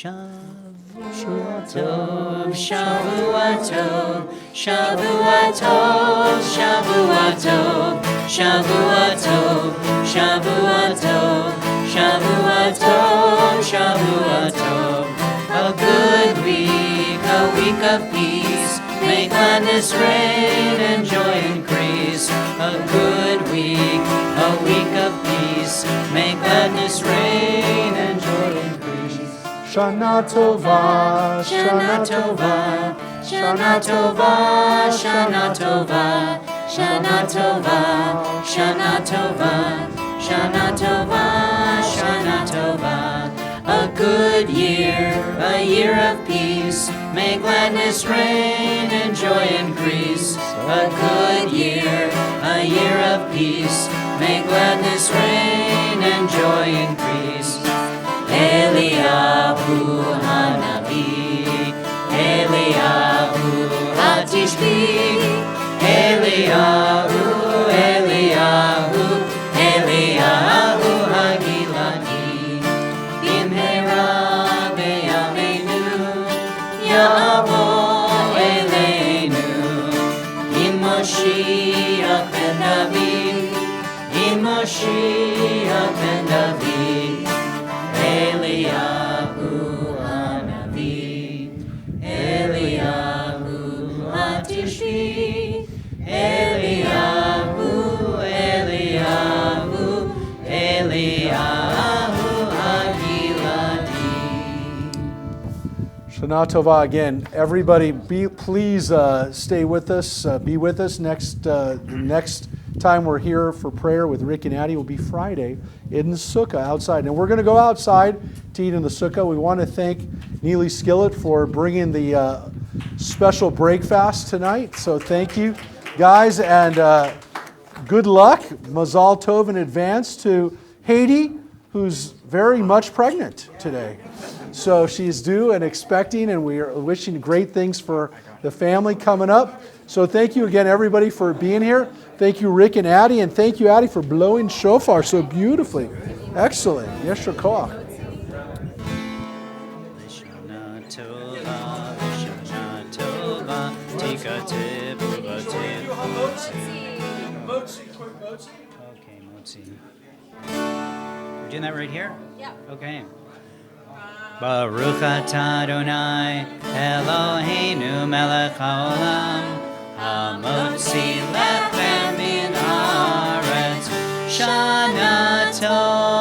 Shavua Tov, Shavua Tov, Shavua Tov, Shavua Tov, Shavua Tov, Shavua Tov, Shavua Tov, Shavua Tov. A good week, a week of peace. May gladness reign and joy increase. A good week, a week of peace. May gladness reign and joy increase. Shana Tova, Shana Tova, Shana Tova, Shana Tova, Shana Tova, Shana Tova, Shana Tova, Shana Tova. A good year, a year of peace. May gladness reign and joy increase. A good year, a year of peace. May gladness reign and joy increase. Eliyahu Hanavi, Eliyahu Hatishbi, Eliyahu, Eliyahu, Eliyahu Hagiladi, Bimhera beyameinu, Ya'avo eleinu, Imoshiach ben David, Imoshiach ben David. Eliyahu Hanavi, Eliyahu Hatishbi, Eliyahu, Eliyahu, Eliyahu Hagiladi. Shana Tova again. Everybody, please stay with us. Be with us next time we're here for prayer with Rick and Addie will be Friday in the sukkah outside. And we're going to go outside to eat in the sukkah. We want to thank Neely Skillet for bringing the special break fast tonight. So thank you, guys, and good luck. Mazal Tov in advance to Haiti, who's very much pregnant today. So she's due and expecting, and we are wishing great things for the family coming up. So thank you again, everybody, for being here. Thank you, Rick and Addie, and thank you, Addie, for blowing shofar so beautifully. Excellent. Yeshar koach. Lishana Tova, Lishana Tova, Tika Tibu Okay, Motzi. We're doing that right here? Yeah. Okay. Baruch atah Adonai, Eloheinu melech haolam, hamotzi lechem min haaretz, Shana Tova.